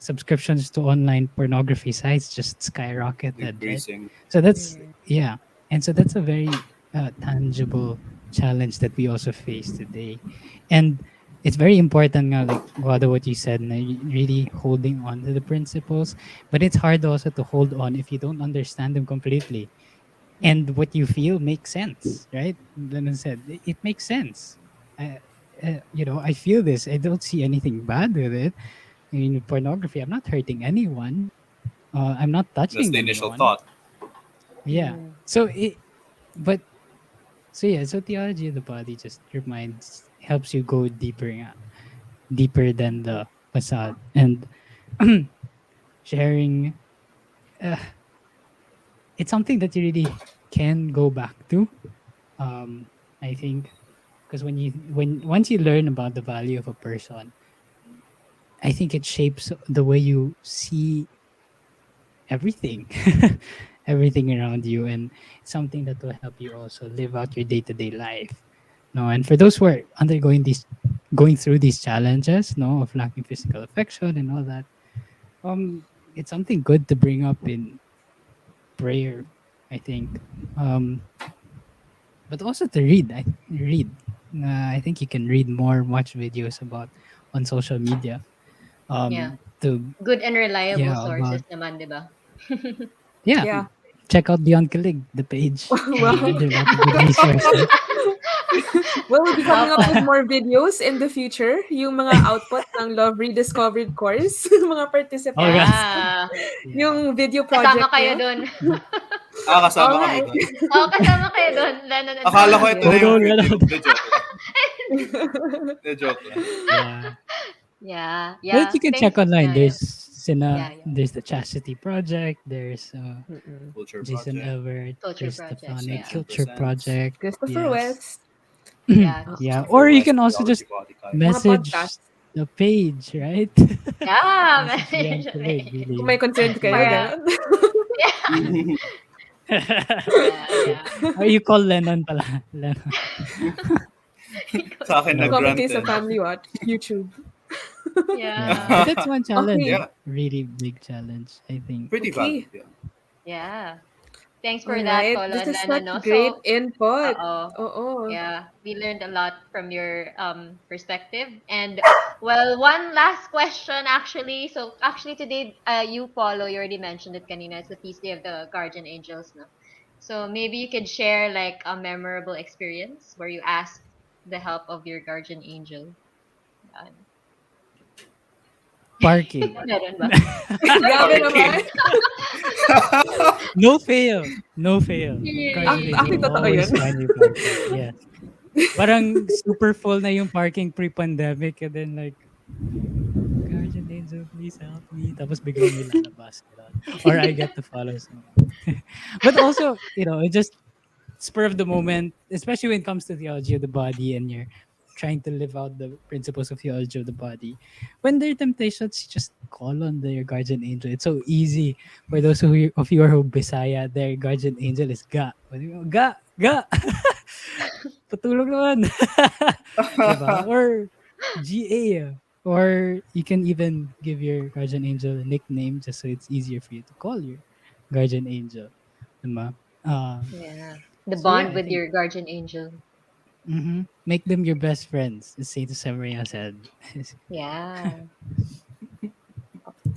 subscriptions to online pornography sites just skyrocketed, right? Decreasing. So that's Mm, yeah, and so that's a very tangible challenge that we also face today, and it's very important now, like Wada, what you said, na really holding on to the principles, but it's hard also to hold on if you don't understand them completely, and what you feel makes sense, right? Lennon said it makes sense. Uh, I feel this. I don't see anything bad with it. I mean, with pornography, I'm not hurting anyone. I'm not That's touching the initial anyone. thought. Yeah. mm, So but so theology of the body just helps you go deeper, deeper than the facade, and sharing. Uh, it's something that you really can go back to. Um, I think because when once you learn about the value of a person, I think it shapes the way you see everything, everything around you, and it's something that will help you also live out your day-to-day life. No, and for those who are going through these challenges, no, of lacking physical affection and all that, it's something good to bring up in prayer, I think. um but also to read. I think you can read more, watch videos about on social media. yeah. To Good and reliable yeah sources about naman, 'di ba? yeah. Yeah. Check out Beyond Kilig, the page. Well, There are a lot of good resources. we'll be Wow, coming up with Paula. more videos in the future. Yung mga output ng Love Rediscovered Course, mga Oh god, participants. Yeah. yeah. Yung video Kasama project kayo niya. dun. Oo Kasama nga kami eh. doon. Oo, kasama kayo dun, Lennon and Akala ko Paula. ito Yeah. na Hold yung on, video. Renan. De joke lang. De joke lang. Yeah. Yeah, But yeah. you can Thanks. check online. Yeah, yeah. Yeah, yeah. There's the Chastity Project. There's Mm-mm. Culture Jason project. Elbert. Culture There's the project, Founding yeah. Culture 100%. Project. Christopher Yes. West. Yeah. Yeah. Christopher Or you West, can also Theology just Body Guide. Mga message podcast. the page, right? Yeah, Message Beyond Kilig, Kung really. may concerned kayo, para gano'n. yeah, yeah, yeah. Oh, you call Lennon pala. Lennon. Sa akin No. Comment nag-grant kayo sa eh. Family Watch, YouTube. Yeah. Yeah, But that's one challenge. Okay. Yeah, Really big challenge, I think. pretty valid. Okay. Yeah. yeah. Thanks All for that, right. Paula This and is such Lennon. No? great So, input. uh-oh. Oo. Yeah, we learned a lot from your perspective. And well, one last question actually. So actually today, you Paulo, you already mentioned it kanina. It's the feast day of the guardian angels, no? So maybe you could share like a memorable experience where you asked the help of your guardian angel. Yan. Parking. Meron ba? Grabe naman. Parking. No fail. No fail. Guardian Actually, angel Really? totoo always yun. find you parking. Yes. Parang super full na yung parking pre-pandemic and then like, guardian angel, please help me. Tapos biglang may lalabas. Ganun. Or I get to follow someone. But also, it just spur of the moment, especially when it comes to theology of the body and you're trying to live out the principles of theology of the body. When there are temptations, you just call on your guardian angel. It's so easy for those of you who are Bisaya, their guardian angel is Ga. Ga! Ga! Patulog naman. Diba? Or GA. Or you can even give your guardian angel a nickname just so it's easier for you to call your guardian angel. Diba? Yeah. The So yeah, bond I with think your guardian angel. make them your best friends, as Saint Josemaria said. Yeah.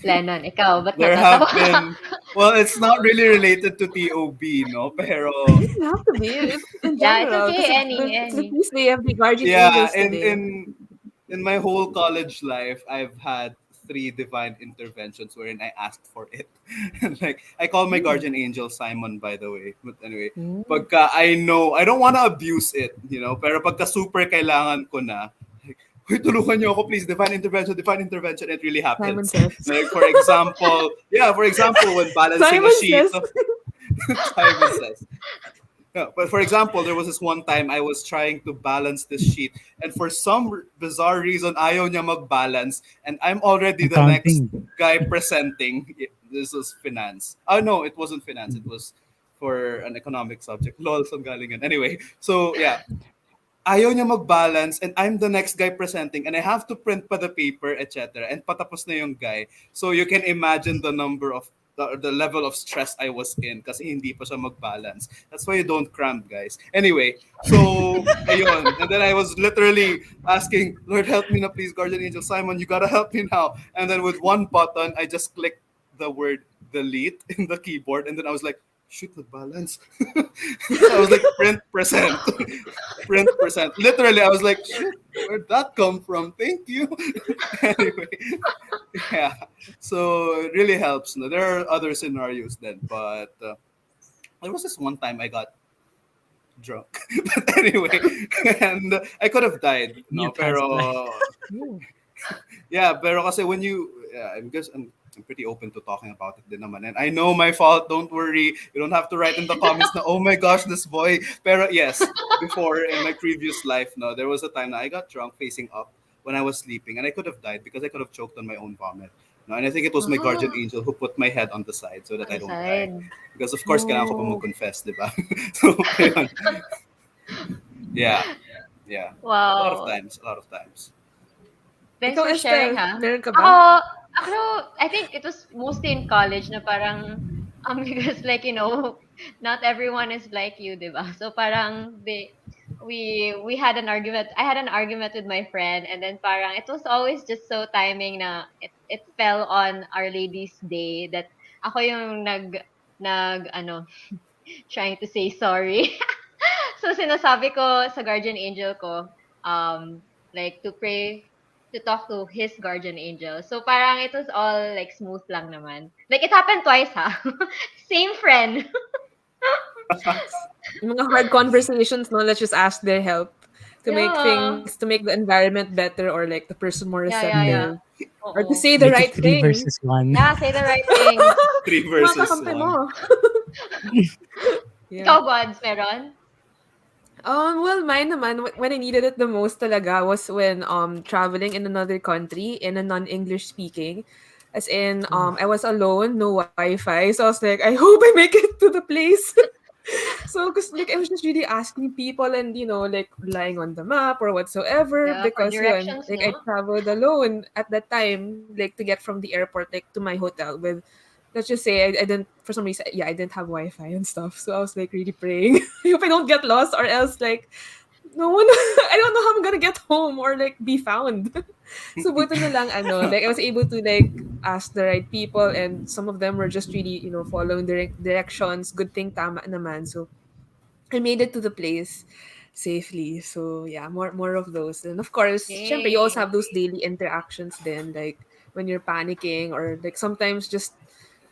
Lennon, ikaw, ba't There natatawa have ka? been, well, it's not really related to TOB, no? It Pero doesn't have to be. It's in Yeah, it's general okay. because it's the Any. feast day of the guardian yeah, angels in today. in my whole college life, I've had three divine interventions wherein I asked for it. And like I call my Hmm. guardian angel Simon, by the way. But anyway, Mm. pagka I know I don't want to abuse it, pero pagka super kailangan ko na, like, Uy, tulungan niyo ako, please. Divine intervention. It really Simon happens. says. Like, for example, when balancing a Simon sheet, says. Simon says, yeah, but for example, there was this one time I was trying to balance this sheet, and for some bizarre reason, ayaw niya mag-balance, and I'm already the next Accounting. guy presenting. This was finance. Oh no, it wasn't finance. It was for an economic subject. Lol, saan galing yan? Anyway, so yeah, ayaw niya mag-balance, and I'm the next guy presenting, and I have to print pa the paper, etc. And patapos na yung guy. So you can imagine the level of stress I was in kasi hindi pa siya mag-balance. That's why you don't cram, guys. Anyway, so ayun. And then I was literally asking, Lord, help me na please, guardian angel Simon, you gotta help me now. And then with one button, I just clicked the word delete in the keyboard, and then I was like, shoot, nag-balance. I was like, print percent. Print percent. Literally, I was like, shit, where'd that come from? Thank you. Anyway, yeah. So it really helps. No? There are other scenarios then, but there was this one time I got drunk. But anyway, and I could have died. Near No, past life. pero yeah, pero kasi when yeah, I'm pretty open to talking about it din naman. And I know my fault, don't worry. You don't have to write in the comments na, oh my gosh, this boy. Pero yes, before in my previous life, no, there was a time that I got drunk facing up when I was sleeping and I could have died because I could have choked on my own vomit. No, and I think it was my guardian Ah, angel who put my head on the side so that on I the don't die. side. Because of course, kailangan ko pa Oh, mag-confess, di ba? So, ayun. Yeah, yeah. A lot of wow. times, a lot of times. Thanks Ikaw, for sharing, Estelle, ha? meron ka ba? Ako, I think it was mostly in college na parang, because like, not everyone is like you, diba? So parang, we had an argument, I had an argument with my friend, and then parang, it was always just so timing na it fell on Our Lady's Day that ako yung trying to say sorry. So sinasabi ko sa guardian angel ko, like to pray, to talk to his guardian angel. So parang it was all like smooth lang naman. Like it happened twice, ha. Same friend. Yung mga hard conversations, no, let's just ask their help Yeah. to make the environment better or like the person more Yeah. Mm. receptive or to Oo. say the Make it right three thing. versus one. Yeah, say the right thing. Three Yung mga versus kakampi one. mo. Yeah. Ikaw, Gods, meron? Well, mine naman, when I needed it the most talaga was when traveling in another country in a non-English speaking. As in, Ooh. I was alone, no Wi-Fi. So I was like, I hope I make it to the place. So, because like I was just really asking people and like relying on the map or whatsoever Yeah, for because yun, directions, like I no? traveled alone at that time, like to get from the airport like to my hotel with, let's just say I didn't for some reason, yeah, I didn't have Wi-Fi and stuff. So I was like really praying, I hope I don't get lost or else like no one, I don't know how I'm gonna get home or like be found. So buto na lang like I was able to like asked the right people, and some of them were just really, following directions. Good thing tama naman. So I made it to the place safely. So yeah, more of those. And of course, syempre, you also Yay. have those daily interactions then, like when you're panicking, or like sometimes just,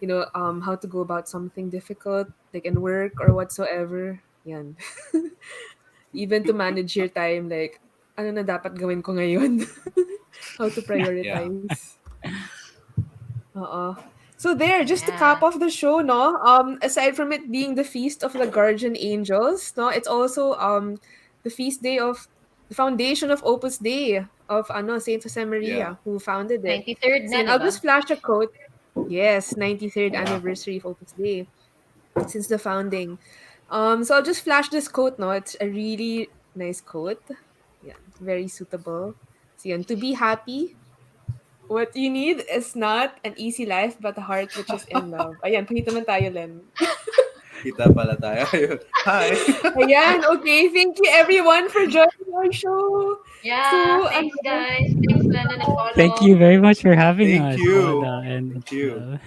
how to go about something difficult, like in work or whatsoever. Yan. Even to manage your time, like, ano na dapat gawin ko ngayon? How to Yeah. prioritize. Oo. So there, just to Yeah. cap off the show, no? Aside from it being the feast of the guardian angels, no, it's also the feast day of the foundation of Opus Dei of Saint Jose Yeah. Maria, who founded it. 93rd So na, yun, di I'll ba? just flash a quote. Yes, 93rd Yeah. anniversary of Opus Dei since the founding. So I'll just flash this quote, no? It's a really nice quote. Yeah, very suitable. So yun, to be happy, what you need is not an easy life, but a heart which is in love. Ayan, pakita man tayo, Len. Kita pala tayo. Ayun. Hi. Ayan, okay. Thank you everyone for joining our show. Yeah, So, thanks guys. Thanks Lennon and Thank Polo. you very much for having Thank us, you. Rhoda and Thank you.